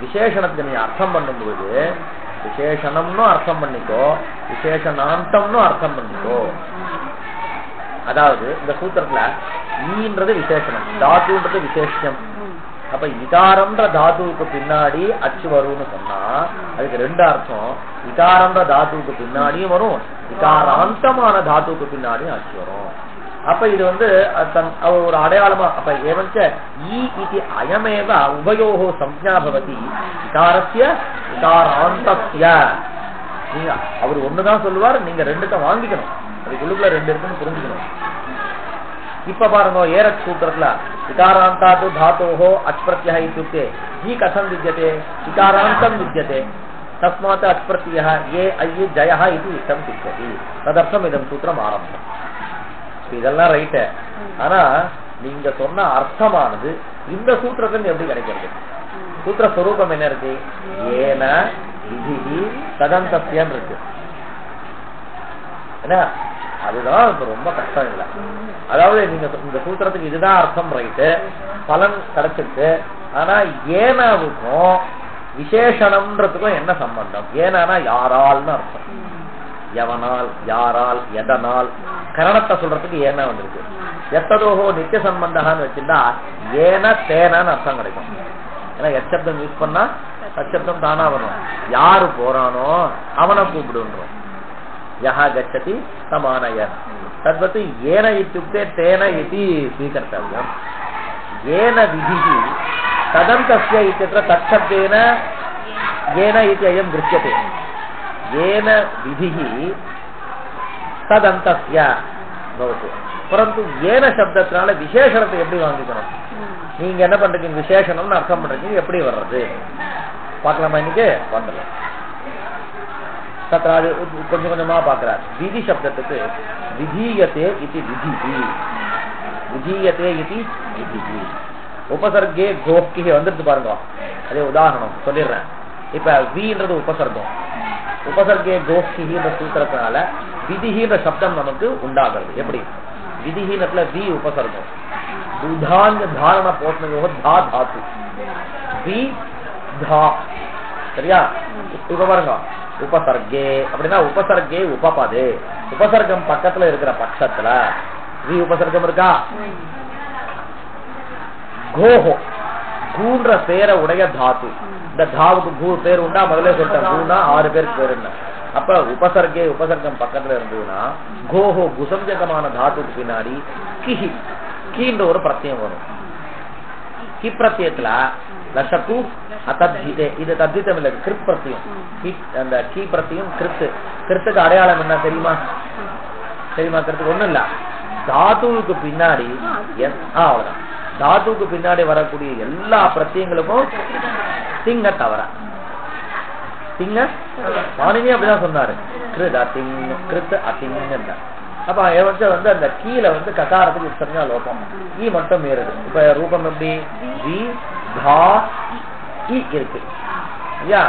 விசேஷணத்துக்கு நீ அர்த்தம் பண்ணும்போது விசேஷணம்னு அர்த்தம் பண்ணிக்கோ, விசேஷணாந்தம்னு அர்த்தம் பண்ணிக்கோ. அதாவது இந்த சூத்திரத்துல ஈன்றது விசேஷணம், தாத்துன்றது விசேஷம். அப்ப இகாரம்ன்ற தாத்துவுக்கு பின்னாடி அச்சு வரும்னு சொன்னா அதுக்கு ரெண்டு அர்த்தம். இகாரம்ன்ற தாத்துவுக்கு பின்னாடியும் வரும், இகாராந்தமான தாத்துவுக்கு பின்னாடியும் அச்சு வரும். அப்ப இது வந்து ஒரு அடையாளமா. அப்ப ஏவஞ்ச ஈ இது அயமேவ உபயோகோ சம்ஞா பவதி இகாரஸ்ய இகாராந்தஸ்ய. நீங்க அவர் ஒண்ணுதான் சொல்லுவார், நீங்க ரெண்டுத்த வாங்கிக்கணும். அதுக்குள்ளுக்குள்ள ரெண்டு இருக்குன்னு புரிஞ்சுக்கணும். இப்ப பாருங்க ஏரக் சூத்திரத்துல இகாராந்தாத்து தாத்தோஹோ அச்பிரத்யஹ இத்யுக்தே ஜி கதம் வித்யதே, இகாராந்தம் வித்யதே, தஸ்மாத் அச்பிரத்யஹ ஏ ஐ ஜயஹ இது இஷ்டம் சித்தியதி. ததர்த்தம் இதம் சூத்திரம் ஆரம்பம். இதெல்லாம் ரைட்டு. ஆனா நீங்க சொன்ன அர்த்தமானது இந்த சூத்திரத்துல எப்படி கிடைக்கிறது? சூத்திர ஸ்வரூபம் என்ன இருக்கு? ஏன விதி ததந்தஸ்யன்னு இருக்கு. என்ன அதுதான் இப்ப ரொம்ப கஷ்டம் இல்லை. அதாவது நீங்க இந்த சூத்திரத்துக்கு இதுதான் அர்த்தம் ரைட்டு, பலன் கிடைச்சிருக்கு. ஆனா ஏனாவுக்கும் விசேஷணம்ன்றதுக்கும் என்ன சம்பந்தம்? ஏனா யாரால்னு அர்த்தம். எவனால், யாரால், எதனால், கரணத்தை சொல்றதுக்கு ஏன வந்திருக்கு. எத்ததோகோ நித்திய சம்பந்தான்னு வச்சிருந்தா ஏன தேனான்னு அர்த்தம் கிடைக்கும். ஏன்னா எச்சப்தம் யூஸ் பண்ணா சச்சப்தம் தானா வரும். யாரு போறானோ அவனை கூப்பிடுன்றோம். யஹா கச்சதி சமானயன் தத்வத்து ஏன இத்யுக்தே தேன இதி ஸ்வீகர்த்தவ்யம். ஏன விதிஹி ததந்தஸ்ய இத்யத்ர தத்சப்தேன ஏன இதி அயம் திருஷ்யதே. ஏன விதிஹி ததந்தஸ்ய பவத்து. பரந்து ஏன சப்தத்தினால விசேஷணத்தை எப்படி வாங்கிக்கணும்? நீங்க என்ன பண்றீங்க? விசேஷணம்னு அர்த்தம் பண்றீங்க, எப்படி வர்றது பார்க்கலாமா? இன்னைக்கு பண்ணலாம். தத்ராது கொஞ்சம் கொஞ்சமா பாக்குறார். விதி சப்தத்துக்கு விதீயத்தே இது விதி, விதீயத்தே இது விதி. உபசர்கே கோப்கி வந்துட்டு பாருங்க. அதே உதாரணம் சொல்லிடுறேன். இப்ப வின்றது உபசர்க்கம். உபசர்கே கோப்கின்ற சூத்திரத்தினால விதிஹின்ற சப்தம் நமக்கு உண்டாகிறது. எப்படி? விதிஹீனத்துல வி உபசர்க்கம், துதாங்க தாரண போஷண தா தாத்து வி தா. சரியா? இப்ப பாருங்க உபசர்கே அப்படின்னா உபசர்கே உபபதே. உபசர்க்கம் பக்கத்துல இருக்கிற பட்சத்துல வி உபசர்க்கம் இருக்கா? கோஹோ கூன்ற பேரை உடைய தாத்து. இந்த தாவுக்கு பூ பேர் உண்டா? முதல்ல சொல்லிட்டேன். பூனா 6 பேருக்கு பேர் என்ன. அப்ப உபசர்கே உபசர்க்கம் பக்கத்துல இருந்ததுன்னா கோஹோ குசம்ஜகமான தாத்துக்கு பின்னாடி கிஹி கீன்ற ஒரு பிரத்யம் வரும். கி பிரத்யத்துல லஷக்கு அத்தத்ஹிதே. இது தத்தித்தம் இல்ல, கிருத் பிரத்யம். அந்த கீ பிரத்யம் கிருத்து. கிருத்துக்கு அடையாளம் என்ன தெரியுமா? தெரியுமா? கிருத்துக்கு ஒண்ணும் இல்ல, தாத்துவுக்கு பின்னாடி அவ்வளவுதான். தாத்துவுக்கு பின்னாடி வரக்கூடிய எல்லா பிரத்யங்களுக்கும் திங்க தவற. திங்க பாணினி அப்படிதான் சொன்னாரு. கிருத் அத்திங் கிருத் அத்திங்க. அப்ப வந்து அந்த கீழ வந்து ககாரத்துக்கு உச்சரிஞ்சா லோபம், ஈ மட்டும் ஏறுது. இப்ப ரூபம் எப்படி? வி தா இ இருக்கு ஐயா.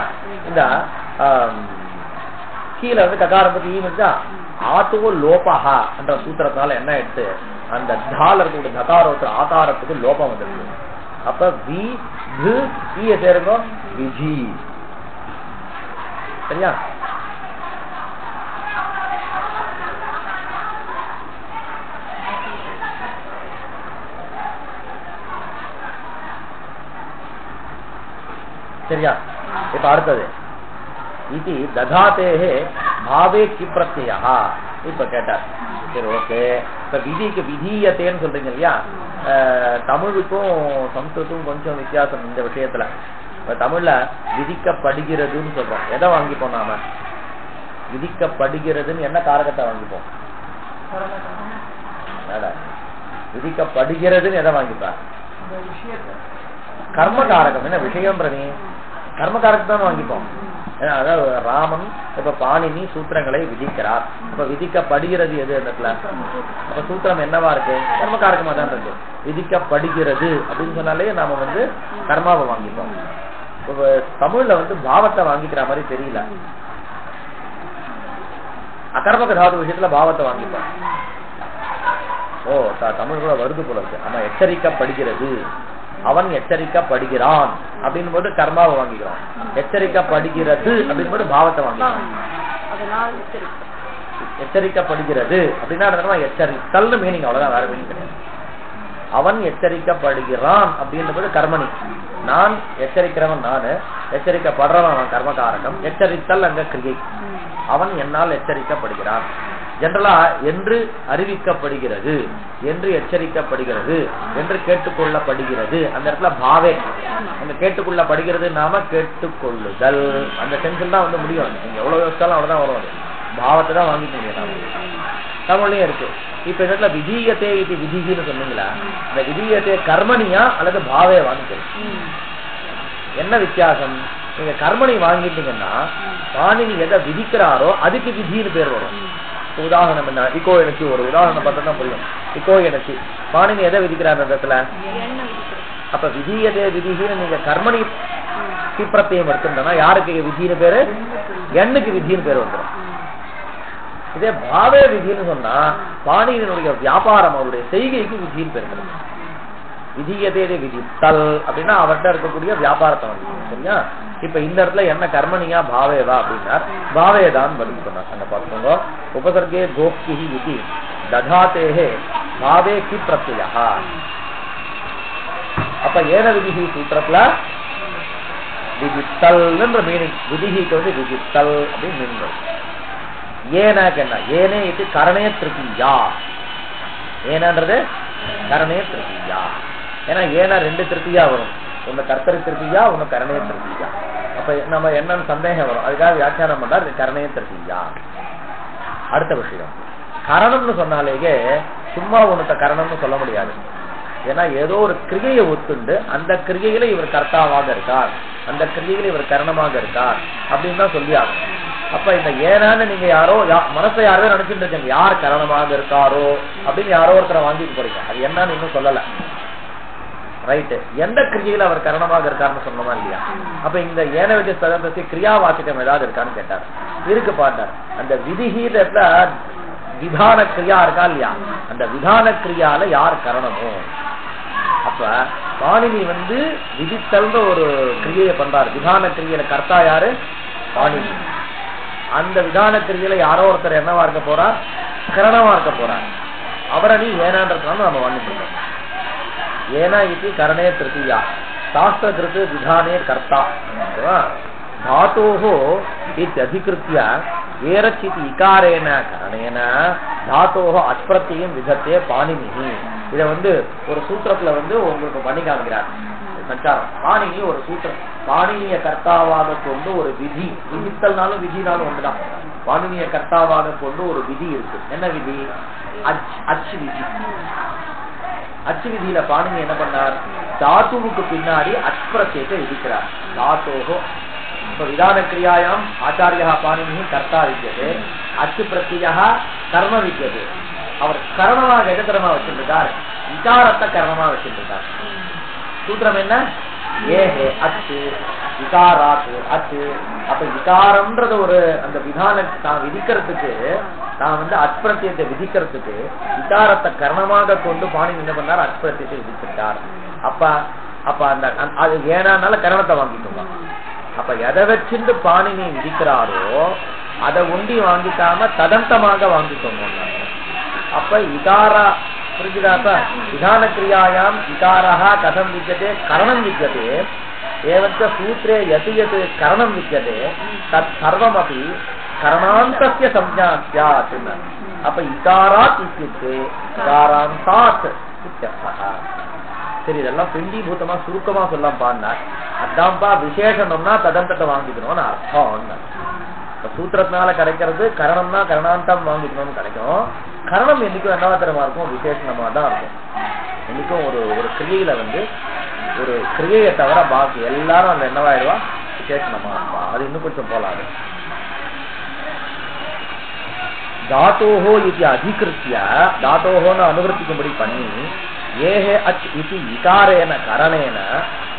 இந்த கீழ வந்து ககாரத்துக்கு ஈ வச்சா ஆத்துவோ லோபஹா என்ற சூத்திரத்தினால என்ன எடுத்து அந்த தால இருக்கக்கூடிய ககாரத்து ஆகாரத்துக்கு லோபம் வந்துருக்கு. அப்ப வி ஈ சேருங்க விதி. சரியா? சரியா? இப்ப அடுத்தது இது ததாதேஹே பாவே கி பிரத்யயா. இப்ப கேட்டார். சரி ஓகே. இப்ப விதிக்கு விதீயத்தேன்னு சொல்றீங்க இல்லையா? தமிழுக்கும் சம்ஸ்கிருத்துக்கும் கொஞ்சம் வித்தியாசம் இந்த விஷயத்துல. தமிழ்ல விதிக்கப்படுகிறதுன்னு சொல்றோம். எதை வாங்கிப்போம் நாம? விதிக்கப்படுகிறதுன்னு என்ன காரகத்தை வாங்கிப்போம்? விதிக்கப்படுகிறதுன்னு எதை வாங்கிப்பார்? கர்ம காரகம். என்ன விஷயம் பிரதி? கர்ம காரகத்தை தான் வாங்கிப்போம். அதாவது ராமன் இப்ப பாணினி சூத்திரங்களை விதிக்கிறார். அப்ப விதிக்கப்படுகிறது எது இடத்துல? அப்ப சூத்திரம் என்னவா இருக்கு? கர்ம காரகமா தான் இருக்கு. விதிக்கப்படுகிறது அப்படின்னு சொன்னாலே நாம கர்மாவை வாங்கிப்போம். தமிழ்ல பாவத்தை வாங்கிக்கிற மாதிரி தெரியல. அகர்மக தாது விஷயத்துல பாவத்தை வாங்கிப்போம். ஓ தமிழ் கூட வருது போல இருக்கு. ஆமா, எச்சரிக்கப்படுகிறது, அவன் எச்சரிக்கப்படுகிறான் அப்படின்னு போது கர்மாவை வாங்கிக்கிறோம். எச்சரிக்கப்படுகிறது அப்படின்னு போது பாவத்தை வாங்கிக்கிறோம். எச்சரிக்கப்படுகிறது அப்படின்னா எச்சரித்தல் மீனிங், அவ்வளவுதான், வேற மீனிங் கிடையாது. அவன் எச்சரிக்கப்படுகிறான் அப்படின்றது கர்மணி. நான் எச்சரிக்கிறவன், நானு எச்சரிக்கப்படுறவன் அவன் கர்மகாரகம். எச்சரித்தல் அங்க கிரியை. அவன் என்னால் எச்சரிக்கப்படுகிறான். ஜெனரலா என்று அறிவிக்கப்படுகிறது, என்று எச்சரிக்கப்படுகிறது, என்று கேட்டுக்கொள்ளப்படுகிறது, அந்த இடத்துல பாவே அங்க கேட்டுக்கொள்ளப்படுகிறது. நாம கேட்டுக்கொள்ளுதல் அந்த சென்சில் தான் முடியும். நீங்க எவ்வளவு யோசிச்சாலும் அவ்வளவுதான் வரும். பாவத்தை தான் வாங்கிக்க முடியும். தமிழ்லயும் இருக்கு. இப்ப இந்த இடத்துல விதீயத்தே இது விதின்னு சொன்னீங்களா? இந்த விதீயத்தை கர்மணியா அல்லது பாவே வாங்கிக்கணும். என்ன வித்தியாசம்? நீங்க கர்மணி வாங்கிட்டீங்கன்னா பாணினி எதை விதிக்கிறாரோ அதுக்கு விதின்னு பேர் வரும். உதாரணம் என்ன? Eco energy. ஒரு உதாரணம் பார்த்தா தான் புரியும். இக்கோ எனர்ஜி பாணினி எதை விதிக்கிறார் அந்த இடத்துல? அப்ப விதியதே விதின்னு நீங்க கர்மணி தீப்பிரத்தையும் எடுத்துட்டோம்னா யாருக்கு விதின்னு பேரு? எண்ணுக்கு விதின்னு பேர் வந்துடும். இதே பாவே விதின்னு சொன்னா பாணியினுடைய வியாபாரம், அவருடைய செய்கைக்கு விதின்னு பேர் கிடைக்கும். விதியதே விதித்தல் அப்படின்னா அவர்கிட்ட இருக்கக்கூடிய வியாபாரத்தை வந்து சரியா. இப்ப இந்த இடத்துல என்ன கர்மணியா பாவேவா அப்படின்னா பாவேதான் பதில் சொன்னார். அங்க பார்த்துக்கோங்க. உபசர்கே கோப்கி விதி ததாதேஹே பாவே கி பிரத்யா. அப்ப ஏன விதிஹி சூத்திரத்துல விதித்தல் என்ற மீனிங். விதிஹிக்கு விதித்தல் அப்படின்னு மீனிங். ஏனாக்கு என்ன? ஏனே இது கரணே திருத்தியா. ஏனான்றது கரணே திருத்தியா. ஏன்னா ஏனா ரெண்டு திருத்தியா வரும். ஒன்னு கர்த்தரி திருத்தியா, ஒன்னு கரணே திருத்தியா. அப்ப நம்ம என்னன்னு சந்தேகம் வரும். அதுக்காக வியாக்கியானம் பண்றாரு கரணே திருத்தியா. அடுத்த விஷயம், கரணம்னு சொன்னாலேயே சும்மா ஒன்னத்த கரணம்னு சொல்ல முடியாது. ஏன்னா ஏதோ ஒரு கிரியையை ஒத்துண்டு அந்த கிரியையில இவர் கர்த்தாவாக இருக்கார், அந்த கிரியையில இவர் கரணமாக இருக்கார் அப்படின்னு தான் சொல்லி ஆகும். அப்ப இந்த ஏனான்னு நீங்க யாரோ மனசை யாரோ நினைச்சுட்டு இருக்கீங்க, யார் கரணமாக இருக்காரோ அப்படின்னு யாரோ ஒருத்தரை வாங்கிட்டு போறீங்க. அது என்னன்னு இன்னும் சொல்லல. ரைட்டு, எந்த கிரியையில அவர் கரணமாக இருக்காருன்னு சொன்னோமா இல்லையா? அப்ப இந்த ஏன விஜய சதந்தத்தை கிரியாவாசிக்கம் ஏதாவது இருக்கான்னு கேட்டார். இருக்கு பாட்டார். அந்த விதிஹீதத்துல விதான கிரியா இருக்கா இல்லையா? அந்த விதான கிரியால யார் கரணமோ, அப்ப பாணினி விதித்தல்ன்ற ஒரு கிரியையை பண்றாரு. விதான கிரியையில கர்த்தா யாரு? பாணினி. அந்த விதான கிரியில யாரோ ஒருத்தர் என்னவா இருக்க போறார்? கரணமா இருக்க போறார். அவரை நீ ஏனான்றதுனால நம்ம வந்துட்டு ஏனா இது கரணே திருத்தியா சாஸ்திர கிருத்து விதானே கர்த்தா தாத்தோஹோ இத்தியதிகிருத்ய ஏரச்சித் இகாரேன கரணேன தாத்தோஹோ அஸ்பிரத்தியம் விதத்தே பாணினி. இத ஒரு சூத்திரத்துல உங்களுக்கு பண்ணி காமிக்கிறார் சஞ்சாரம். பாணினி ஒரு சூத்திரம். பாணினிய கர்த்தாவாக கொண்டு ஒரு விதி, விதித்தல்னாலும் விதினாலும் ஒன்றுதான். பாணினிய கர்த்தாவாக கொண்டு ஒரு விதி இருக்கு. என்ன விதி? அச்சு விதி. அச்சு விதியில பாணினி என்ன பண்ணார்? தாத்துவுக்கு பின்னாடி அஸ்பிரத்தியத்தை விதிக்கிறார். தாத்தோகோ இப்ப விதான கிரியாயாம் ஆச்சாரியா பாணினி கர்த்தா வித்தியது, அச்சு பிரத்யா கர்ம வித்தியது. அவர் கரணமாக எகத்திரமா வச்சிருக்கார், விசாரத்தை கரணமா வச்சிருக்கார். சூத்திரம் என்ன? ஏஹே அச்சு விகாராத்து அச்சு. அப்ப விகாரம்ன்றது ஒரு அந்த விதான தான் விதிக்கிறதுக்கு, தான் அஸ்பிரத்தியத்தை விதிக்கிறதுக்கு விகாரத்தை கரணமாக கொண்டு பாணினி என்ன பண்ணார்? அஸ்பிரத்தியத்தை விதிச்சிட்டார். அப்ப அப்ப அந்த அது ஏனானால கரணத்தை வாங்கிக்கோங்க. அப்ப எதை வச்சுட்டு பாணினி விதிக்கிறாரோ அதை உண்டி வாங்கிக்காம ததந்தமாக வாங்கிக்கோங்க. அப்ப இகாரா புரிஞ்சுதாப்ப? விதான கிரியாயாம் இகாரா கதம் வித்தியதே கரணம் வித்தியதே ஏவச்ச சூத்ரே யத் யத் கரணம் வித்தியதே தத் சர்வம் அபி கரணாந்தஸ்ய சம்ஞா ஸ்யாத். அப்ப இகாராத் இத்யுக்தே இகாராந்தாத் இத்யர்த்தः. சரி இதெல்லாம் பிண்டீபூதமா சுருக்கமா சொல்லாம் பாடினார். அதான்ப்பா விசேஷணம்னா ததந்தத்தை வாங்கிக்கணும்னு அர்த்தம். இப்ப சூத்திரத்தினால கிடைக்கிறது கரணம்னா கரணாந்தம் வாங்கிக்கணும்னு கிடைக்கும். கரணம் என்னைக்கும் என்னவா தரமா இருக்கும், விசேஷணமா தான் இருக்கும். என்னைக்கும் ஒரு கிரியையில ஒரு கிரியையை தவிர பாக்கி எல்லாரும் அந்த என்னவாயிடுவா விசேஷணமா இருப்பா. அது இன்னும் கொஞ்சம் போலாது. தாத்தோஹோ இது அதிகிருத்திய தாத்தோஹோன்னு அனுவர்த்திக்கும்படி பண்ணி ஏஹே அச் இது இகாரேன கரணேன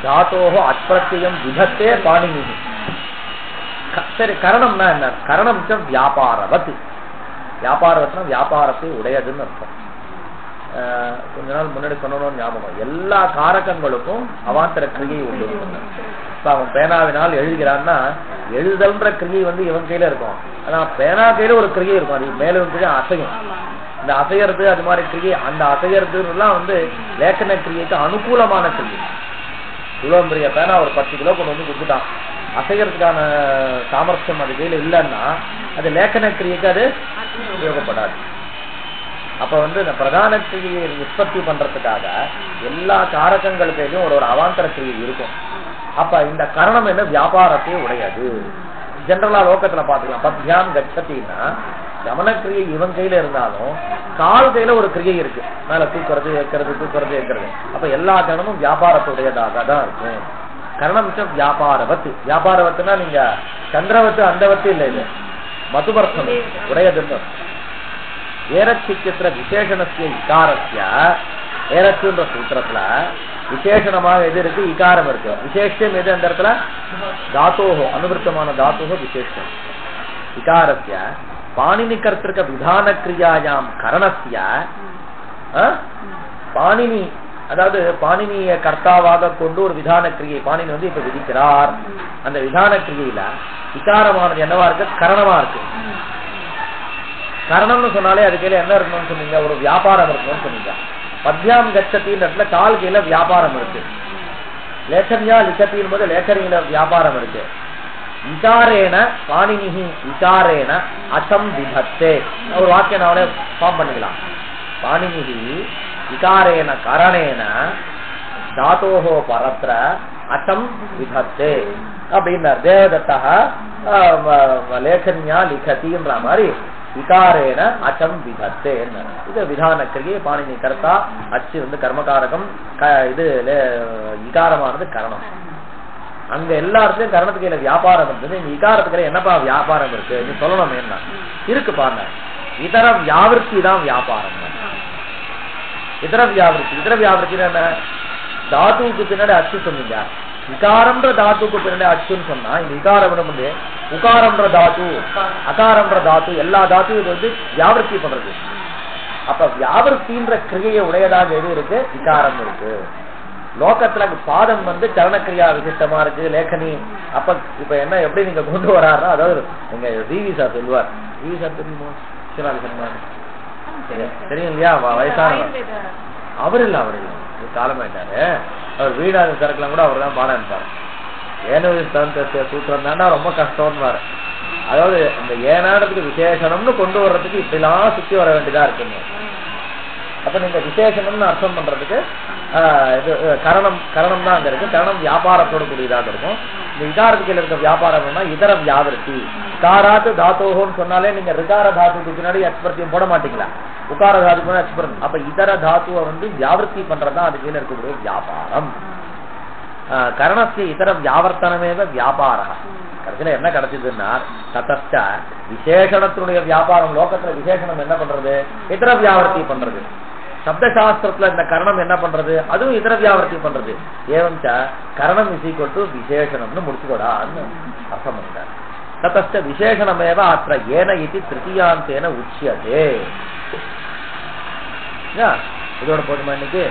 தாத்தோஹோ அச்பிரத்யம் விதத்தே பாணினி. சரி கரணம்னா என்ன? கரணம் வியாபாரவத். வியாபாரவத்னா வியாபாரத்தை உடையதுன்னு அர்த்தம். கொஞ்ச நாள் முன்னாடி சொன்னோம்னு ஞாபகம். எல்லா காரகங்களுக்கும் அவாந்தர கிரியை உண்டு. இப்ப அவன் பேனாவினால் எழுதுகிறான்னா எழுதல்ன்ற கிரியை இவன் கையில இருக்கும். ஆனா பேனா கையில ஒரு கிரியை இருக்கும். அது மேலும் அசையும். இந்த அசையறது அது மாதிரி கிரியை, அந்த அசையறதுலாம் லேக்கன கிரியைக்கு அனுகூலமான கிரியை. இவ்வளவு பெரிய பேனா ஒரு 10 கிலோ கொண்டு கொடுத்துட்டான். அசையறதுக்கான சாமர்த்தியம் அது கையில இல்லைன்னா அது லேக்கன கிரியைக்கு அது உபயோகப்படாது. அப்ப இந்த பிரதான கிரியை உற்பத்தி பண்றதுக்காக எல்லா காரகங்களுக்கையும் ஒரு அவாந்தர கிரியை இருக்கும். அப்ப இந்த கரணம் என்ன வியாபாரத்தை உடையது. ஜெனரலா லோகத்துல பாத்துக்கலாம். பத்யாம் கச்சத்தின்னா கமனக்கிரியை இவன் கையில இருந்தாலும் கால் கையில ஒரு கிரியை இருக்கு. மேல தூக்குறது ஏற்கிறது தூக்குறது ஏற்கிறது. அப்ப எல்லா கரணமும் வியாபாரத்துடையதாக தான் இருக்கும். கரணம் வியாபாரவத்து. வியாபாரவத்துனா நீங்க சந்திரவத்து அந்தவத்து இல்லை, இது மதுபர்த்தம் உடையதுன்னு. ஏரச்சித்திர விசேஷணத்திய இகாரத்திய ஏரச்சுன்ற சூத்திரத்துல விசேஷணமாக எது இருக்கு? இகாரம் இருக்கு. விசேஷம் எது அந்த இடத்துல? தாத்தோஹோ அனுவர்த்தமான தாத்தோஹோ விசேஷம். இகாரத்திய பாணினி கர்த்திருக்க விதான கிரியாயாம் கரணத்திய பாணினி, அதாவது பாணினிய கர்த்தாவாக கொண்டு ஒரு விதான கிரியை பாணினி இப்ப விதிக்கிறார். அந்த விதான கிரியையில இகாரமானது என்னவா இருக்கு? கரணமா இருக்கு. கரணம்னு சொன்னாலே அது கையில என்ன இருக்கணும்னு சொன்னீங்க? ஒரு வியாபாரம் இருக்கணும்னு சொன்னீங்க. பத்யாம் கச்சத்தின் கால் கையில வியாபாரம் இருக்கு. லேக்கன்யா லிக்கத்தின் போது லேக்கரியில வியாபாரம் இருக்கு. இகாரேன பாணினிஹி இகாரேன அசம் விதத்தே ஒரு வாக்கியம் நாவலே ஃபார்ம் பண்ணிக்கலாம். பாணினிஹி இகாரேன கரணேன தாத்தோஹோ பரத்ர அசம் விதத்தே அப்படின்னார். தேவதத்தா லேக்கன்யா லிக்கத்தின்ற மாதிரி இகாரேன அச்சம் விதத்தே. இது விதான கிரியை. பாணினி கர்த்தா, அச்சு கர்மகாரகம், இது இகாரமானது கரணம். அங்க எல்லாருக்கும் கரணத்துக்கு கையில வியாபாரம் இருந்தது. இந்த இகாரத்துக்கு என்னப்பா வியாபாரம் இருக்கு நீ சொல்லணும். என்ன இருக்கு பாருங்க. இதர வியாவிருத்தி தான் வியாபாரம். இதர வியாவிருத்தி. இதர வியாவிருத்தி என்ன? தாத்துவுக்கு பின்னாடி அச்சு சொன்னீங்க. இகாரம்ன்ற தாத்துக்கு பின்னாடி அச்சுன்னு சொன்னா இந்த இகாரம் என்ன? உகாரம்ன்ற தாத்து, அகாரம்ன்ற தாத்து, எல்லா தாத்துவும் இது வியாவிருத்தி பண்றது. அப்ப வியாவிருத்தின்ற கிரியையை உடையதாக எது இருக்கு? இகாரம் இருக்கு. லோகத்துல பாதம் சரணக்கிரியா விசிஷ்டமா இருக்கு. லேக்கனி அப்ப இப்ப என்ன எப்படி நீங்க கொண்டு வராருன்னா, அதாவது நீங்க டிவி சார் சொல்லுவார். டிவி சார் தெரியுமோ? தெரியும் இல்லையா? வயசானவர் அவர் இல்ல, அவர் இல்ல, காலமாயிட்டாரு. அவர் வீடாக சரக்குலாம் கூட அவர் தான் பாடம் இருப்பார். சூத்திரம் தாண்டா ரொம்ப கஷ்டம்னு. அதாவது இந்த ஏனாடத்துக்கு விசேஷனம்னு கொண்டு வர்றதுக்கு இப்படிலாம் சுத்தி வர வேண்டியதா இருக்குன்னு. அப்ப நீங்க விசேஷனம்னு அர்த்தம் பண்றதுக்கு கரணம் தான் அங்க இருக்கு. கரணம் வியாபாரத்தோட கூடியதாக இருக்கும். இந்த இகாரத்துக்கு இருக்க வியாபாரம்னா இதர வியாவிருத்தி. காராத்து தாத்தோகோன்னு சொன்னாலே நீங்க ரிகார தாத்துக்கு பின்னாடி எக்ஸ்பர்த்தியம் போட மாட்டீங்களா? உகார தாத்துக்கு எக்ஸ்பர்ட். அப்ப இதர தாத்துவை வியாவிருத்தி பண்றதுதான் அது கீழே இருக்கக்கூடிய வியாபாரம். கரணத்திய இதர வியாவர்த்தனமேவ வியாபாரம். கடைசியில என்ன கிடைச்சதுன்னா ததஸ்ட விசேஷணத்தினுடைய வியாபாரம். லோகத்துல விசேஷணம் என்ன பண்றது? இதர வியாவர்த்தி பண்றது. சப்தசாஸ்திரத்துல இந்த கரணம் என்ன பண்றது? அதுவும் இதர வியாவர்த்தி பண்றது. ஏவஞ்ச கரணம் இசைக்கொட்டு விசேஷணம்னு முடிச்சுக்கூடான்னு அர்த்தம் பண்றார். ததஸ்ட விசேஷணமேவ அற்ற ஏன இது திருத்தியாந்தேன உச்சியதே. இதோட போதுமா இன்னைக்கு?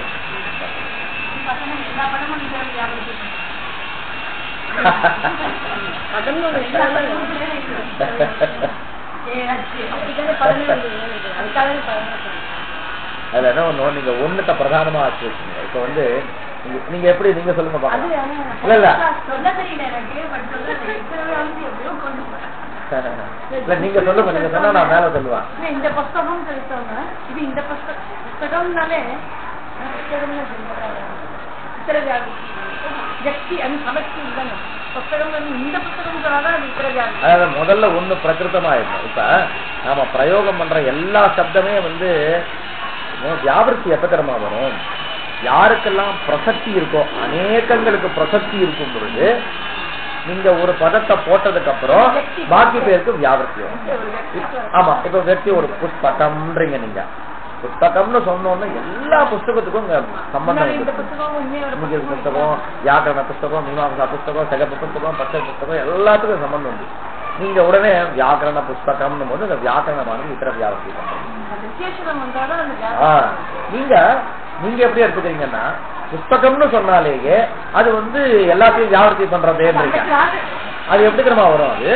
அதுல என்ன ஒண்ணு நீங்க ஒண்ணுத்த பிரதானமா ஆச்சு வச்சுங்க. இப்ப நீங்க எப்படி நீங்க சொல்லுங்க பாக்கலாம். இல்ல இல்ல இல்ல நீங்க சொல்லுங்க. நீங்க சொன்னா நான் மேல சொல்லுவேன். இந்த புஸ்தகம் சொல்லிட்டோங்க. இது இந்த புஸ்தகம்னாலே இத்தர வியாபிருத்தி வியக்தி அது சமஷ்டி இல்லைங்க புத்தகம் இந்த புத்தகம் சொன்னாதான் அது இத்தர வியாபிருத்தி. அதாவது முதல்ல ஒண்ணு பிரகிருத்தமாயிருக்கும். இப்ப நாம பிரயோகம் பண்ற எல்லா சப்தமே வியாபிருத்தி எப்ப தரமா வரும்? யாருக்கெல்லாம் பிரசக்தி இருக்கோ, அநேகங்களுக்கு பிரசக்தி இருக்கும் பொழுது நீங்க ஒரு பதத்தை போட்டதுக்கு அப்புறம் பாக்கி பேருக்கு வியாபிருத்தி வரும். ஆமா, இப்ப வெற்றி ஒரு புஸ்தகம்ன்றீங்க, நீங்க புஸ்தகம்னு சொன்னோன்னு எல்லா புஸ்தகத்துக்கும் சம்பந்தம் இருக்கு. புஸ்தகம், வியாக்கரண புஸ்தகம், மீமாசா புஸ்தகம், சகப்பு புஸ்தகம், பச்சை புஸ்தகம், எல்லாத்துக்கும் சம்பந்தம் உண்டு. நீங்க உடனே வியாக்கரண புஸ்தகம்னு போது இந்த வியாக்கரணமானது இத்தர வியாபிருத்தி பண்றீங்க. நீங்க எப்படி எடுத்துக்கிறீங்கன்னா புஸ்தகம்னு சொன்னாலேயே அது எல்லாத்தையும் வியாபாரத்தை பண்றதேன்றீங்க. அது எப்படி தெரியுமா வரும்? அது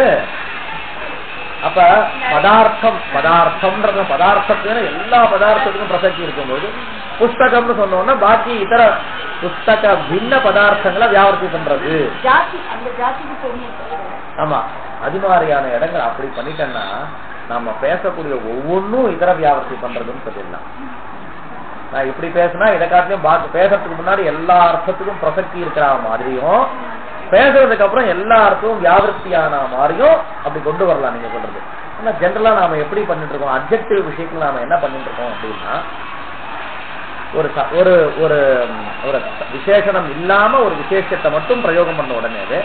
அப்ப பதார்த்தத்துக்கு எல்லா பதார்த்தத்துக்கும் பிரசக்தி இருக்கும்போது புஸ்தகம்னு சொன்னோம்னா பாக்கி இதர புஸ்தக பின்ன பதார்த்தங்களை வியாபாரத்தை பண்றது. ஆமா, அது மாதிரியான இடங்கள் அப்படி பண்ணிட்டேன்னா நாம பேசக்கூடிய ஒவ்வொன்றும் இதர வியாபாரத்தை பண்றதுன்னு சொல்லிடலாம். நான் இப்படி பேசினா இதை காட்டிலும் பேசுறதுக்கு முன்னாடி எல்லா அர்த்தத்துக்கும் பிரசக்தி இருக்கிற மாதிரியும் பேசுறதுக்கு அப்புறம் எல்லா அர்த்தமும் வியாபிருத்தியான மாதிரியும் அப்படி கொண்டு வரலாம் நீங்க சொல்றது. ஆனா ஜென்ரலா நாம எப்படி பண்ணிட்டு இருக்கோம், அப்ஜெக்டிவ் விஷயத்துல நாம என்ன பண்ணிட்டு இருக்கோம் அப்படின்னா ஒரு ஒரு ஒரு விசேஷனம் இல்லாம ஒரு விசேஷத்தை மட்டும் பிரயோகம் பண்ண உடனே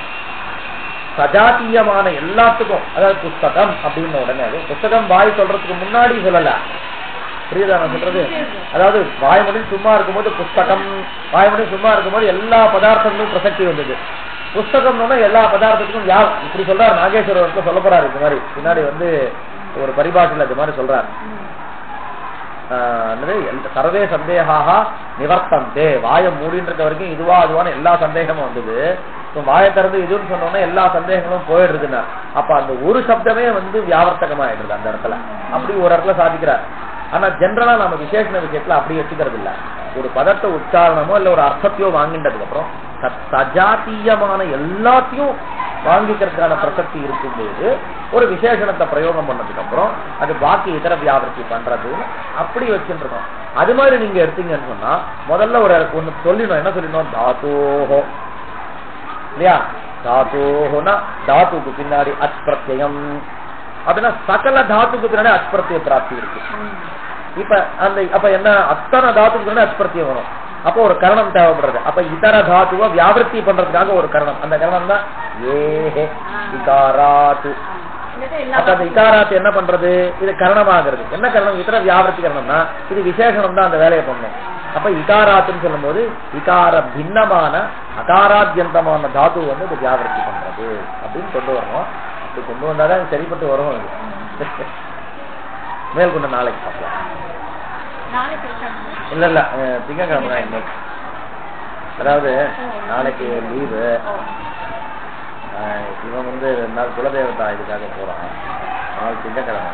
சஜாத்தியமான எல்லாத்துக்கும், அதாவது புஸ்தகம் அப்படின்ன உடனே புஸ்தகம் வாய் சொல்றதுக்கு முன்னாடி சொல்லல. புரியுதா நான் சொல்றது? அதாவது வாய்மொழி சும்மா இருக்கும்போது புஸ்தகம், வாய்மொழி சும்மா இருக்கும்போது எல்லா பதார்த்தங்களும் பிரசக்தி வந்தது. புஸ்தகம்னா எல்லா பதார்த்தத்துக்கும் இப்படி சொல்றாரு நாகேஸ்வரருக்கு சொல்ல போறாரு. இது மாதிரி பின்னாடி ஒரு பரிபாஷையில் இது மாதிரி சொல்றாரு. சர்வே சந்தேகாக நிவர்த்தந்தே. வாயை மூடின்னு இருக்க வரைக்கும் இதுவா அதுவான எல்லா சந்தேகமும் வந்தது. வாயை திறந்து இதுன்னு சொன்னோம்னா எல்லா சந்தேகங்களும் போயிடுறதுன்னா அப்ப அந்த ஒரு சப்தமே வியாவர்த்தகமாயிடுது அந்த இடத்துல. அப்படி ஒரு இடத்துல சாதிக்கிறார். ஆனா ஜென்ரலா நம்ம விசேஷ விஷயத்துல அப்படி வச்சுக்கிறது இல்ல. ஒரு பதத்தை உச்சாரணமோ இல்ல ஒரு அர்த்தத்தையோ வாங்கின்றதுக்கு அப்புறம் சஜாத்தியமான எல்லாத்தையும் வாங்கிக்கிறதுக்கான பிரசக்தி இருக்கும்போது ஒரு விசேஷணத்தை பிரயோகம் பண்ணதுக்கு அப்புறம் அது பாக்கி இதர வியாபிருத்தி பண்றது அப்படி வச்சுட்டு இருக்கோம். அது மாதிரி நீங்க எடுத்தீங்கன்னு சொன்னா முதல்ல ஒண்ணு சொல்லிடணும். என்ன சொல்லிடணும்? தாத்தோஹோ இல்லையா? தாத்தோஹோனா தாத்துக்கு பின்னாடி அச்பிரத்யம் அப்படின்னா சகல தாத்துக்கு பின்னாடி அச்பிரத்ய பிராப்தி இருக்கு. அப்ப என்ன அத்தனை தாத்துக்கு பின்னாடி அச்பிரத்தியம் வரும். அப்போ ஒரு கரணம் தேவைப்படுறது. அப்ப இதர தாத்துவ வியாபிருத்தி பண்றதுக்காக ஒரு கரணம். அந்த கரணம் தான் ஏஹே இகாராத்து. அப்ப அந்த இகாராத்து என்ன பண்றது? இது கரணமாகிறது. என்ன கரணம்? இதர வியாபிருத்தி கரணம்னா இது விசேஷனம் தான் அந்த வேலையை பண்ணும். அப்ப இகாராத்துன்னு சொல்லும் போது இகார பின்னமான அகாராத்யந்தமான தாத்து இது வியாபிருத்தி பண்றது அப்படின்னு கொண்டு வரணும். அப்படி கொண்டு வந்தாதான் சரிப்பட்டு வரும். மேற்கொண்டு நாளைக்கு பார்க்கலாம். இல்ல இல்ல திங்கக்கிழமை தான் இன்னைக்கு. அதாவது நாளைக்கு லீவு. இவன் 2 நாள் குலதெய்வத்தா இதுக்காக போறான். நாளைக்கு திங்கக்கிழமை